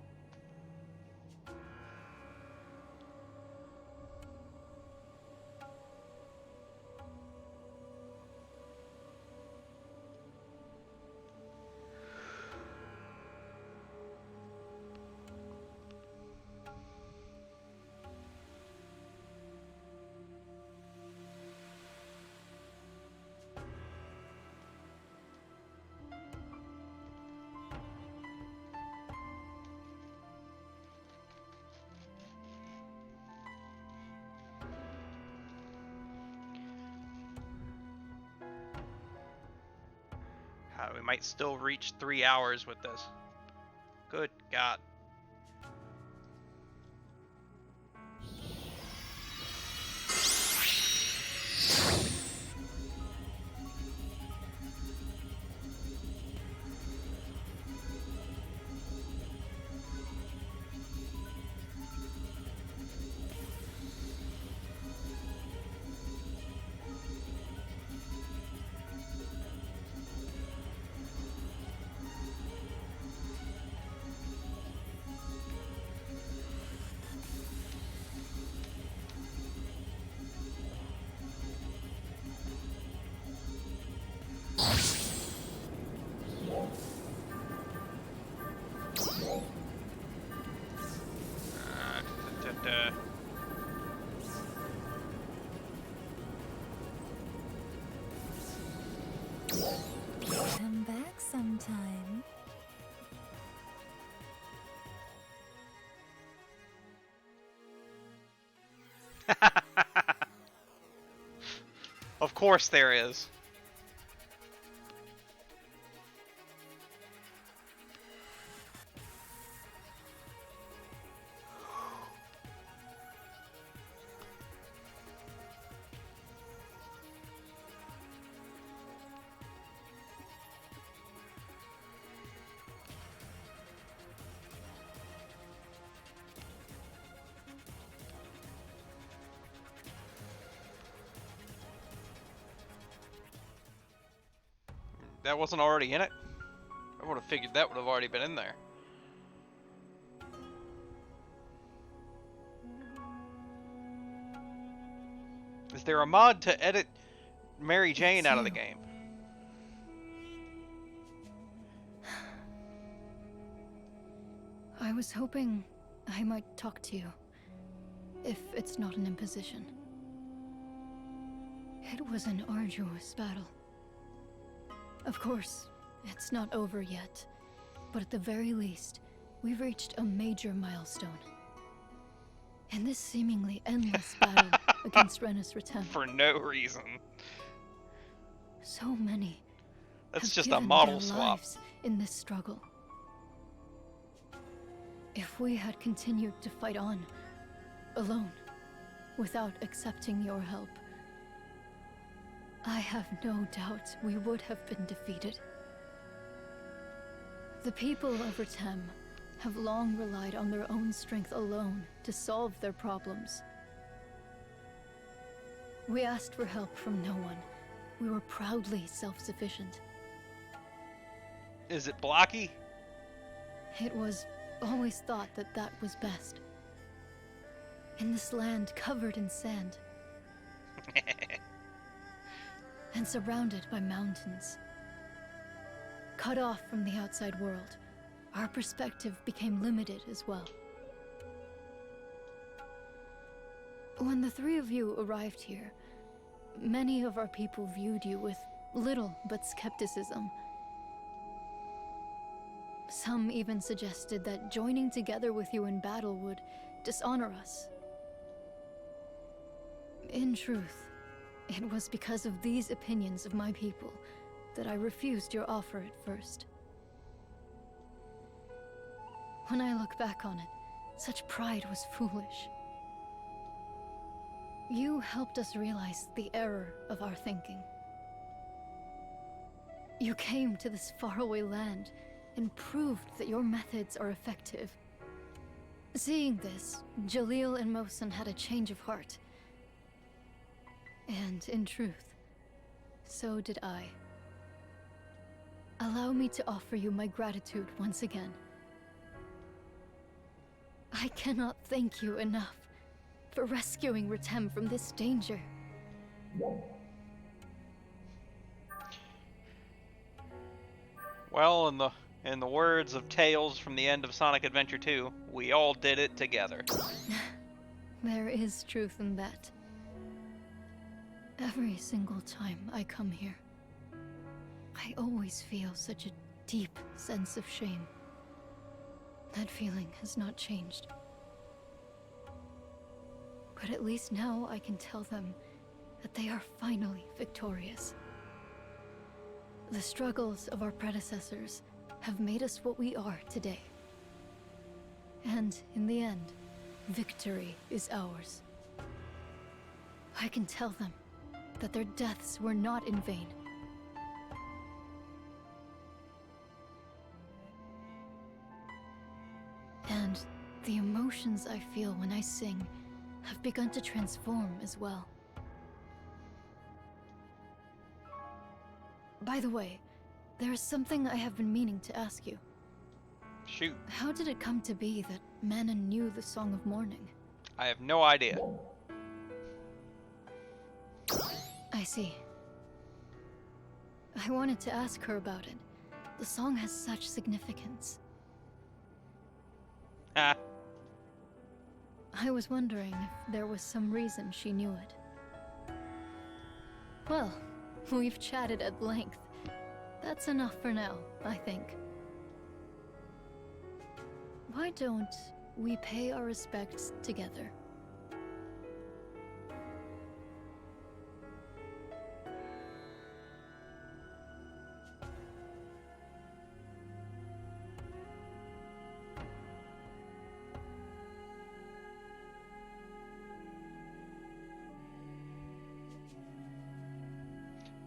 We might still reach 3 hours with this. Good God. Come back sometime. Of course there is. That wasn't already in it? I would have figured that would have already been in there. Is there a mod to edit Mary Jane out of the game? I was hoping I might talk to you, if it's not an imposition. It was an arduous battle. Of course, it's not over yet, but at the very least, we've reached a major milestone. In this seemingly endless battle against Renus Retem. For no reason. So many. That's have just a given model their swap. lives in this struggle. If we had continued to fight on, alone, without accepting your help, I have no doubt we would have been defeated. The people of Retem have long relied on their own strength alone to solve their problems. We asked for help from no one. We were proudly self-sufficient. Is it blocky? It was always thought that that was best. In this land covered in sand. And surrounded by mountains. Cut off from the outside world, our perspective became limited as well. When the three of you arrived here, many of our people viewed you with little but skepticism. Some even suggested that joining together with you in battle would dishonor us. In truth, it was because of these opinions of my people that I refused your offer at first. When I look back on it, such pride was foolish. You helped us realize the error of our thinking. You came to this faraway land and proved that your methods are effective. Seeing this, Jalil and Mosin had a change of heart. And in truth, so did I. Allow me to offer you my gratitude once again. I cannot thank you enough for rescuing Retem from this danger. Well, in the words of Tails from the end of Sonic Adventure 2, we all did it together. There is truth in that. Every single time I come here, I always feel such a deep sense of shame. That feeling has not changed. But at least now I can tell them that they are finally victorious. The struggles of our predecessors have made us what we are today. And in the end, victory is ours. I can tell them that their deaths were not in vain. And the emotions I feel when I sing have begun to transform as well. By the way, there is something I have been meaning to ask you. Shoot. How did it come to be that Manon knew the Song of Mourning? I have no idea. I see. I wanted to ask her about it. The song has such significance. Ah. I was wondering if there was some reason she knew it. Well, we've chatted at length. That's enough for now, I think. Why don't we pay our respects together?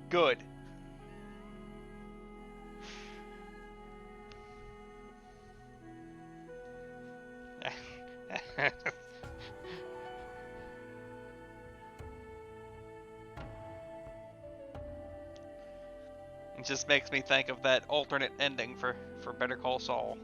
Good. just makes me think of that alternate ending for Better Call Saul.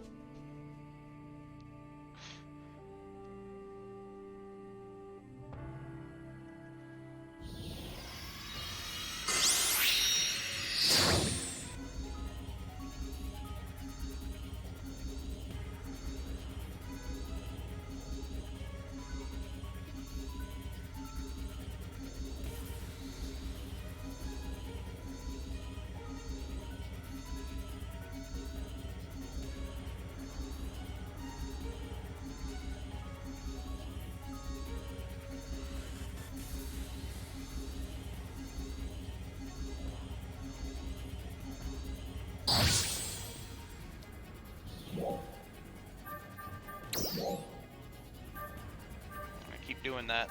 I keep doing that.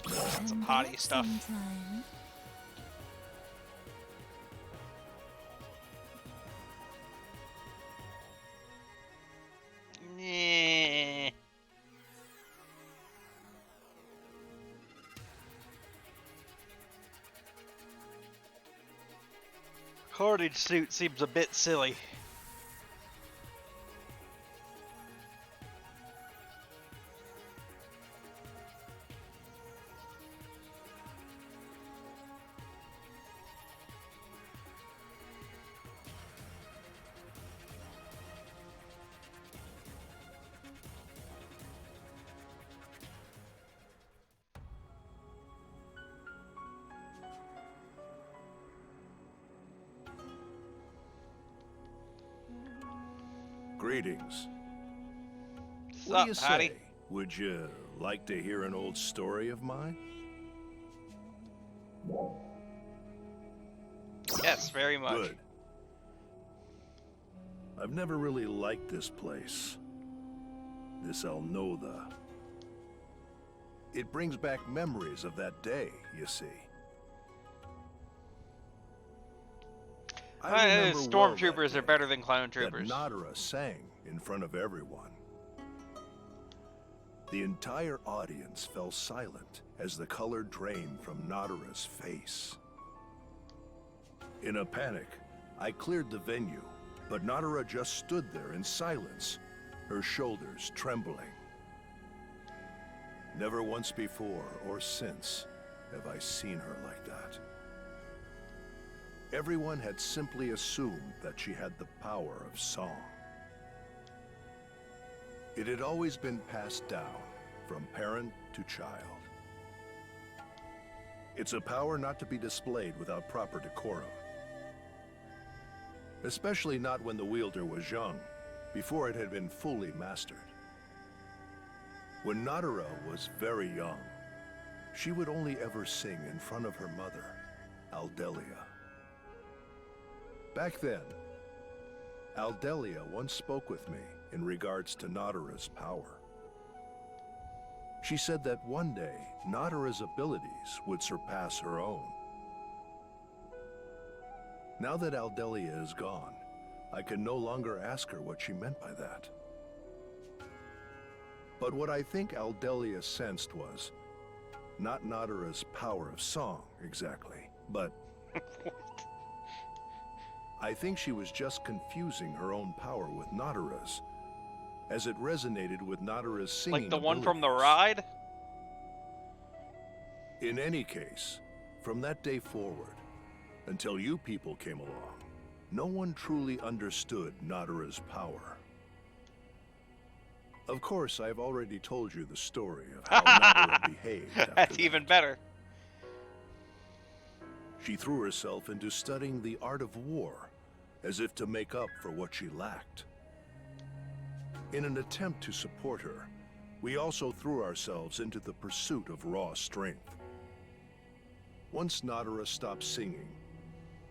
That's some potty stuff. Sometime. Yeah. Carnage suit seems a bit silly. Greetings. Sup, What do you Patty? say? Would you like to hear an old story of mine? Yes, very much. Good. I've never really liked this place. This Alnotha. It brings back memories of that day, you see. Stormtroopers are better than clone troopers. That Nadara sang in front of everyone. The entire audience fell silent as the color drained from Nadara's face. In a panic, I cleared the venue, but Nadara just stood there in silence, her shoulders trembling. Never once before or since have I seen her like that. Everyone had simply assumed that she had the power of song. It had always been passed down from parent to child. It's a power not to be displayed without proper decorum. Especially not when the wielder was young, before it had been fully mastered. When Nadara was very young, she would only ever sing in front of her mother, Aldelia. Back then, Aldelia once spoke with me in regards to Nadara's power. She said that one day, Nadara's abilities would surpass her own. Now that Aldelia is gone, I can no longer ask her what she meant by that. But what I think Aldelia sensed was not Nadara's power of song, exactly, but I think she was just confusing her own power with Nadara's, as it resonated with Nadara's singing Like the one abilities. from the ride? In any case, from that day forward, until you people came along, no one truly understood Nadara's power. Of course, I've already told you the story of how Nadara behaved after That's that. even better. She threw herself into studying the art of war, as if to make up for what she lacked. In an attempt to support her, we also threw ourselves into the pursuit of raw strength. Once Nadara stopped singing,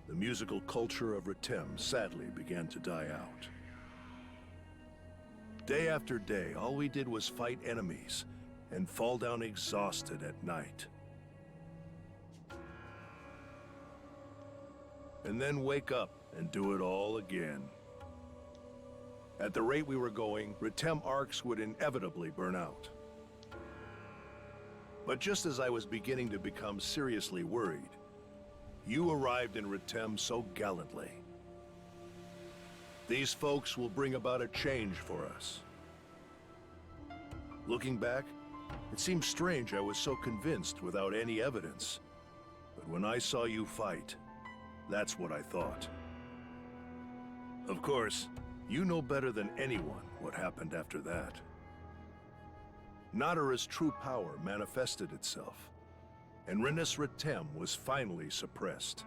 the musical culture of Ritem sadly began to die out. Day after day, all we did was fight enemies and fall down exhausted at night. And then wake up and do it all again. At the rate we were going, Ritem arcs would inevitably burn out. But just as I was beginning to become seriously worried, you arrived in Retem so gallantly. These folks will bring about a change for us. Looking back, it seems strange I was so convinced without any evidence. But when I saw you fight, that's what I thought. Of course, you know better than anyone what happened after that. Nadara's true power manifested itself, and Renus Retem was finally suppressed.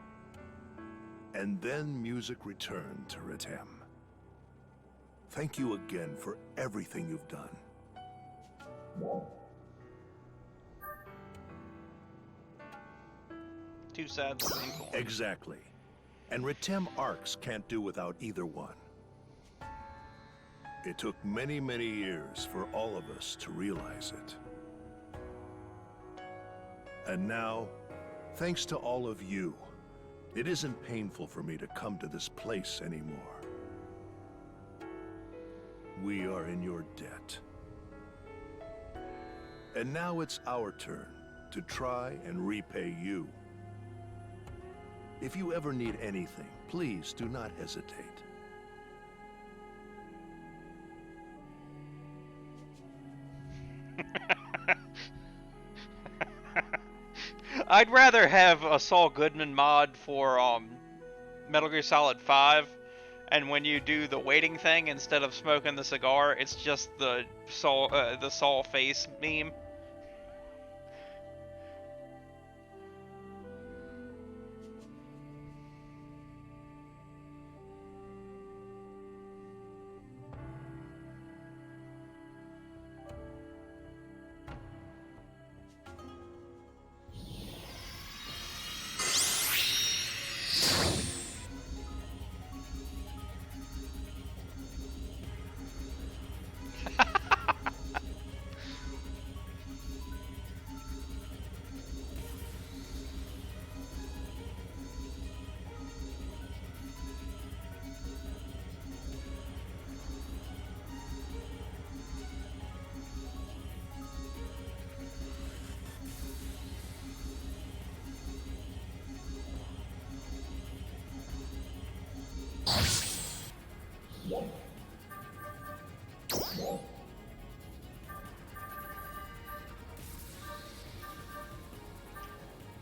And then music returned to Retem. Thank you again for everything you've done. Two sides of the same coin. Exactly. And Retem Arcs can't do without either one. It took many, many years for all of us to realize it. And now, thanks to all of you, it isn't painful for me to come to this place anymore. We are in your debt. And now it's our turn to try and repay you. If you ever need anything, please do not hesitate. I'd rather have a Saul Goodman mod for Metal Gear Solid 5, and when you do the waiting thing, instead of smoking the cigar, it's just the Saul face meme.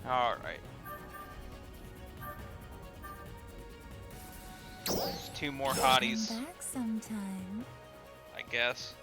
Alright. Two more hotties. Come back sometime. I guess.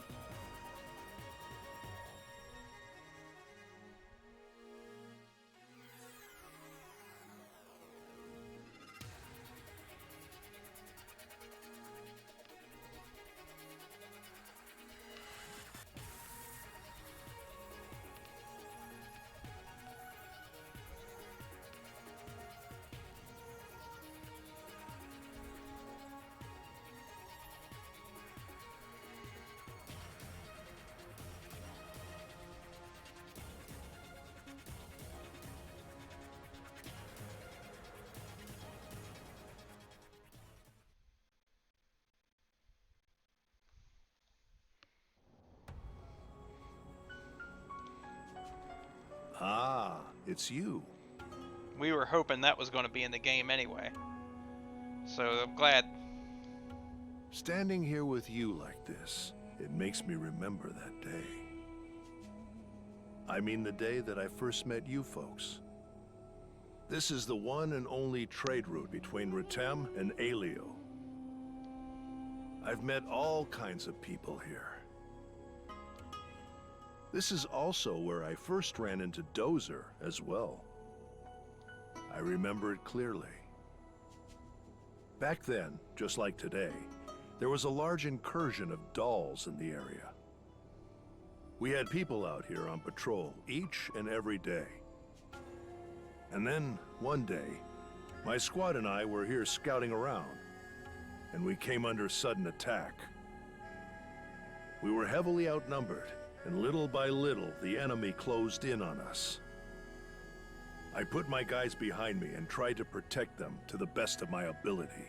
Ah, it's you. We were hoping that was going to be in the game anyway. So I'm glad. Standing here with you like this, it makes me remember that day. I mean the day that I first met you folks. This is the one and only trade route between Retem and Aelio. I've met all kinds of people here. This is also where I first ran into Dozer as well. I remember it clearly. Back then, just like today, there was a large incursion of dolls in the area. We had people out here on patrol each and every day. And then, one day, my squad and I were here scouting around, and we came under sudden attack. We were heavily outnumbered, and little by little, the enemy closed in on us. I put my guys behind me and tried to protect them to the best of my ability.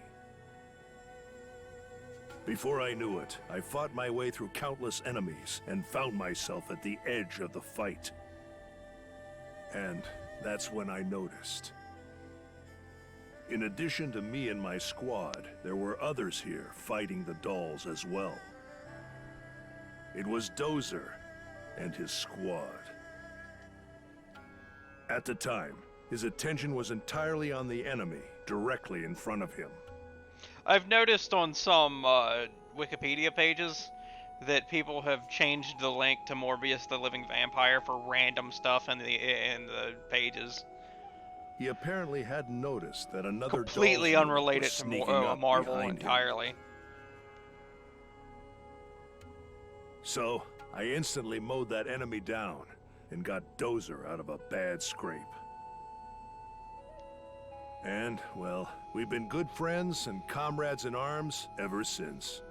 Before I knew it, I fought my way through countless enemies and found myself at the edge of the fight. And that's when I noticed. In addition to me and my squad, there were others here fighting the dolls as well. It was Dozer and his squad. At the time, his attention was entirely on the enemy, directly in front of him. I've noticed on some Wikipedia pages that people have changed the link to Morbius the Living Vampire for random stuff in the pages. He apparently hadn't noticed that another completely Dolls unit unrelated was to sneaking up Marvel behind him. entirely. So, I instantly mowed that enemy down and got Dozer out of a bad scrape. And, well, we've been good friends and comrades in arms ever since.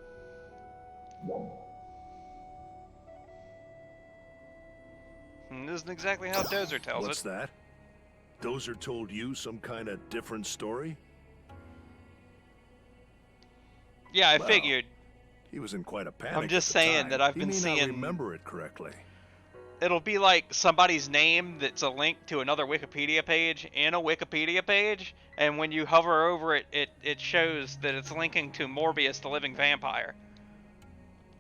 This isn't exactly how Dozer tells What's it. that? Dozer told you some kind of different story? Yeah, I Well, figured. He was in quite a panic. I'm just at the saying time. that I've He been may seeing. not remember it correctly. It'll be like somebody's name that's a link to another Wikipedia page in a Wikipedia page, and when you hover over it, it shows that it's linking to Morbius the Living Vampire.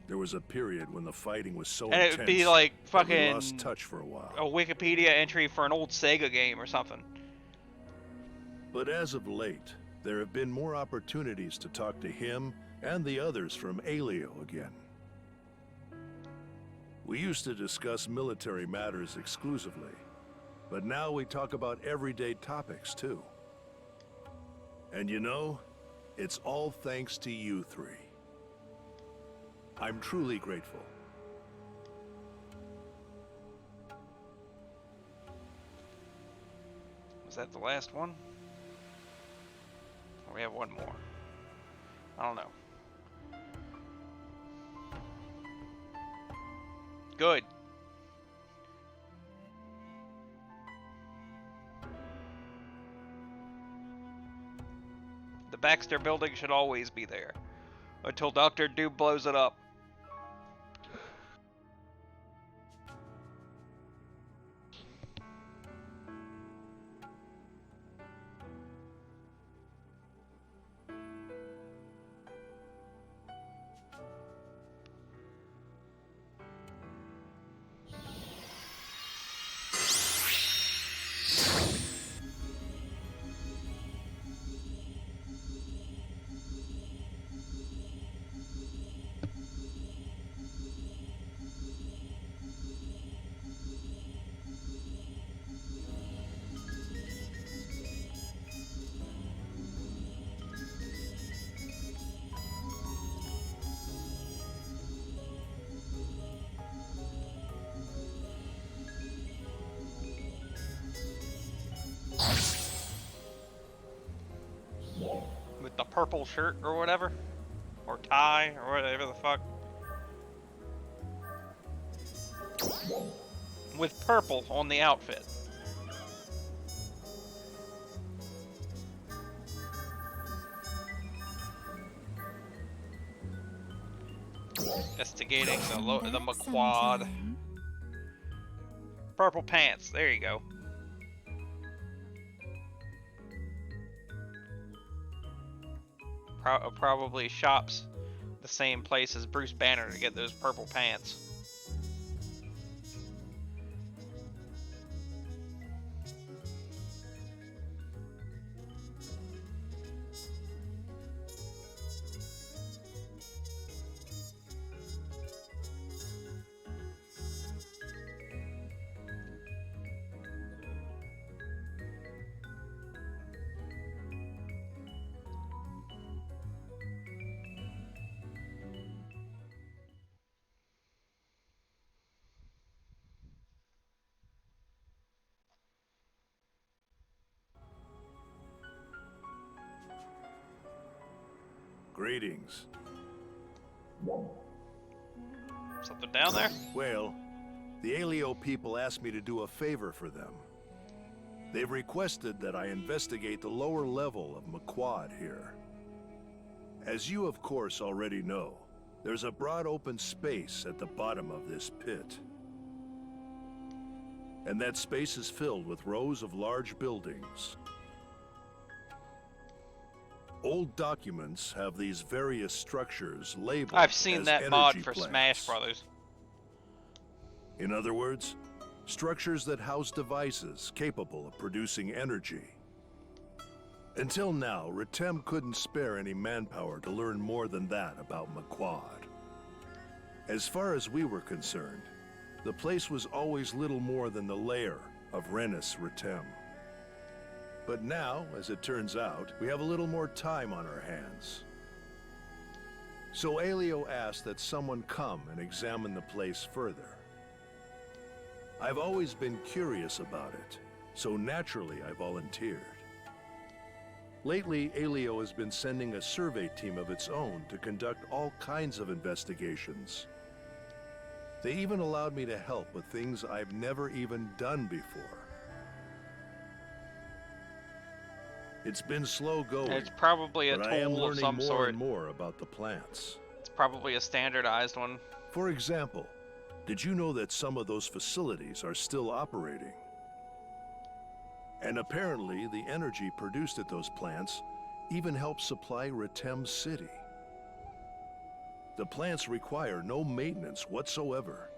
There was a period when the fighting was so And intense it would be like that we fucking lost touch for a while. a Wikipedia entry for an old Sega game or something. But as of late, there have been more opportunities to talk to him and the others from Alio again. We used to discuss military matters exclusively, but now we talk about everyday topics too. And you know, it's all thanks to you three. I'm truly grateful. Was that the last one? Or we have one more? I don't know. Good. The Baxter building should always be there. Until Dr. Doom blows it up. With the purple shirt or whatever, or tie or whatever the fuck. With purple on the outfit. Investigating the McQuad. Purple pants, there you go. Probably shops the same place as Bruce Banner to get those purple pants. Greetings. Something down there? Well, the Alio people asked me to do a favor for them. They've requested that I investigate the lower level of McQuad here. As you of course already know, there's a broad open space at the bottom of this pit. And that space is filled with rows of large buildings. Old documents have these various structures labeled I've seen as that mod energy for plants. Smash Brothers. In other words, structures that house devices capable of producing energy. Until now, Retem couldn't spare any manpower to learn more than that about Maquad. As far as we were concerned, the place was always little more than the lair of Renus Retem. But now, as it turns out, we have a little more time on our hands. So Aelio asked that someone come and examine the place further. I've always been curious about it, so naturally I volunteered. Lately, Aelio has been sending a survey team of its own to conduct all kinds of investigations. They even allowed me to help with things I've never even done before. It's been slow going. It's probably a but I am tool of learning some more sort. and more about the plants. It's probably a standardized one. For example, did you know that some of those facilities are still operating? And apparently, the energy produced at those plants even helps supply Retem City. The plants require no maintenance whatsoever.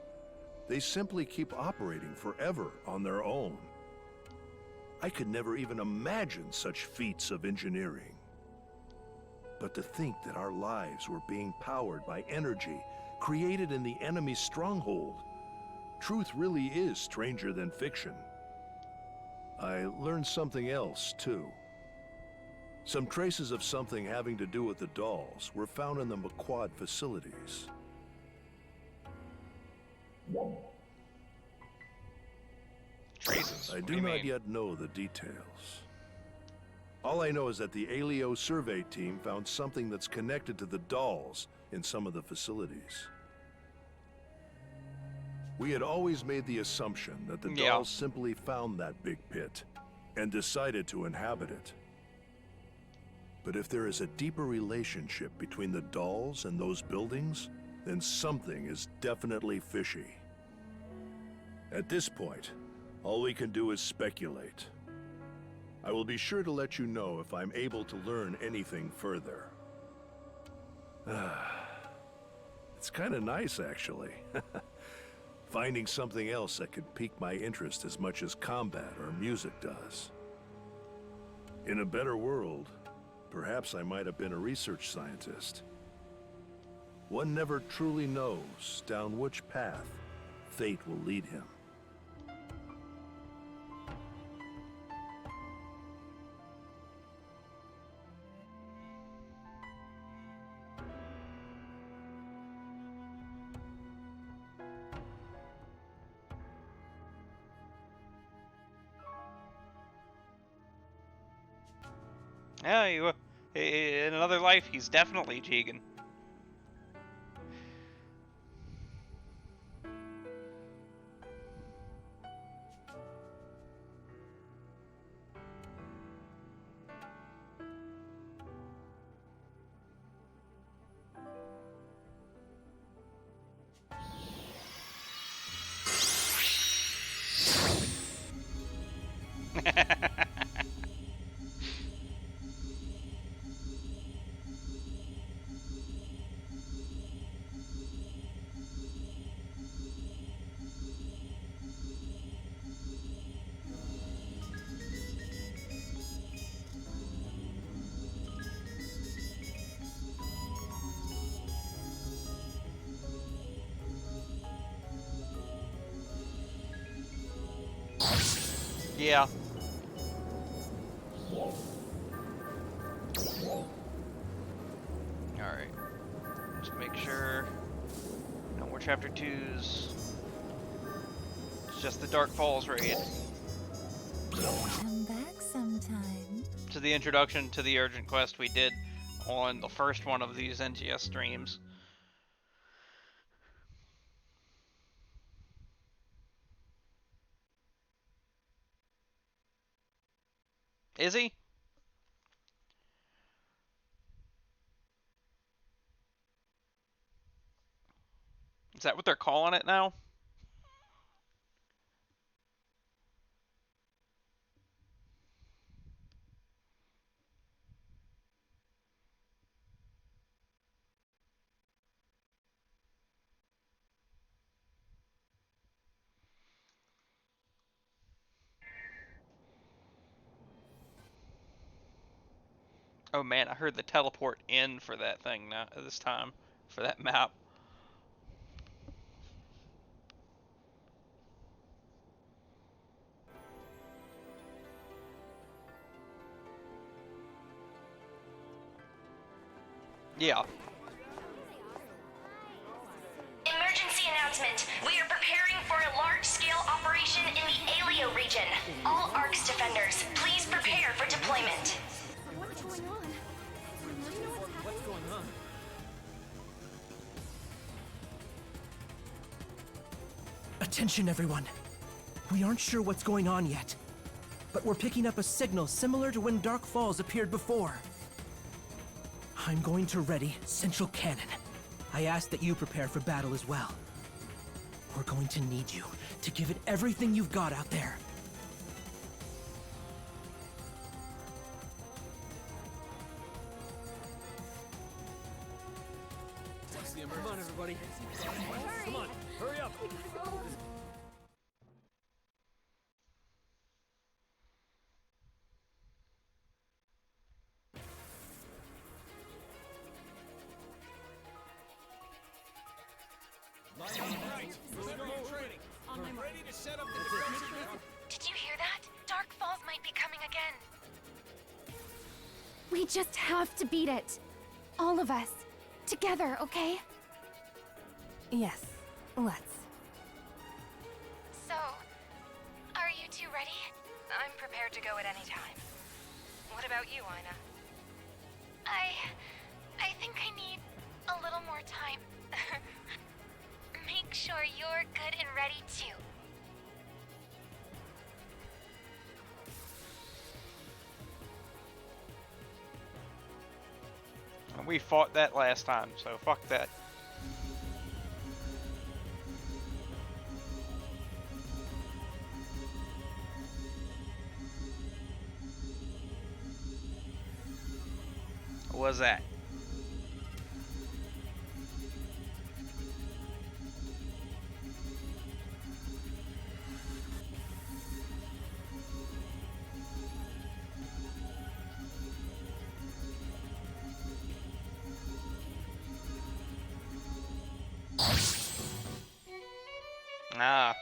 They simply keep operating forever on their own. I could never even imagine such feats of engineering. But to think that our lives were being powered by energy created in the enemy's stronghold, truth really is stranger than fiction. I learned something else, too. Some traces of something having to do with the dolls were found in the Maquad facilities. Traces? I do not yet know the details. All I know is that the Aelio survey team found something that's connected to the dolls in some of the facilities. We had always made the assumption that the dolls simply found that big pit and decided to inhabit it. But if there is a deeper relationship between the dolls and those buildings, then something is definitely fishy. At this point, all we can do is speculate. I will be sure to let you know if I'm able to learn anything further. It's kind of nice, actually. Finding something else that could pique my interest as much as combat or music does. In a better world, perhaps I might have been a research scientist. One never truly knows down which path fate will lead him. Yeah, in another life, he's definitely Jigen. Yeah. Alright. Just make sure no more chapter 2s. It's just the Dark Falls raid. Come back sometime. To the introduction to the urgent quest we did on the first one of these NGS streams. Is he? Is that what they're calling it now? Oh man, I heard the teleport in for that thing now this time, for that map. Yeah. Emergency announcement. We are preparing for a large-scale operation in the Alio region. All ARCS defenders, please prepare for deployment. What's going on? What's going on? Attention, everyone. We aren't sure what's going on yet, but we're picking up a signal similar to when Dark Falls appeared before. I'm going to ready Central Cannon. I ask that you prepare for battle as well. We're going to need you to give it everything you've got out there. Come on, everybody. Come on, hurry up. Did you hear that? Dark Falls might be coming again. We just have to beat it. All of us. Together, okay? Yes, let's. So, are you two ready? I'm prepared to go at any time. What about you, Ina? I think I need a little more time. Make sure you're good and ready too. We fought that last time, so fuck that. What was that? Ah.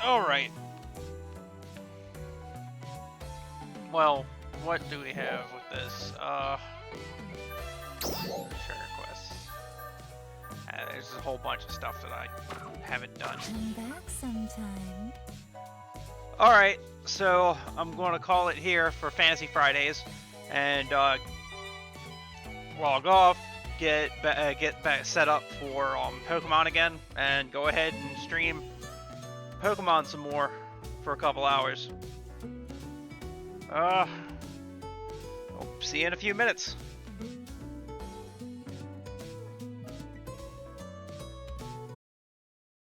All right. Well, what do we have with this? Share requests. There's a whole bunch of stuff that I haven't done. Come back sometime. All right, so I'm going to call it here for Fantasy Fridays, and log off, get back set up for Pokemon again, and go ahead and stream Pokemon some more for a couple hours. I'll see you in a few minutes.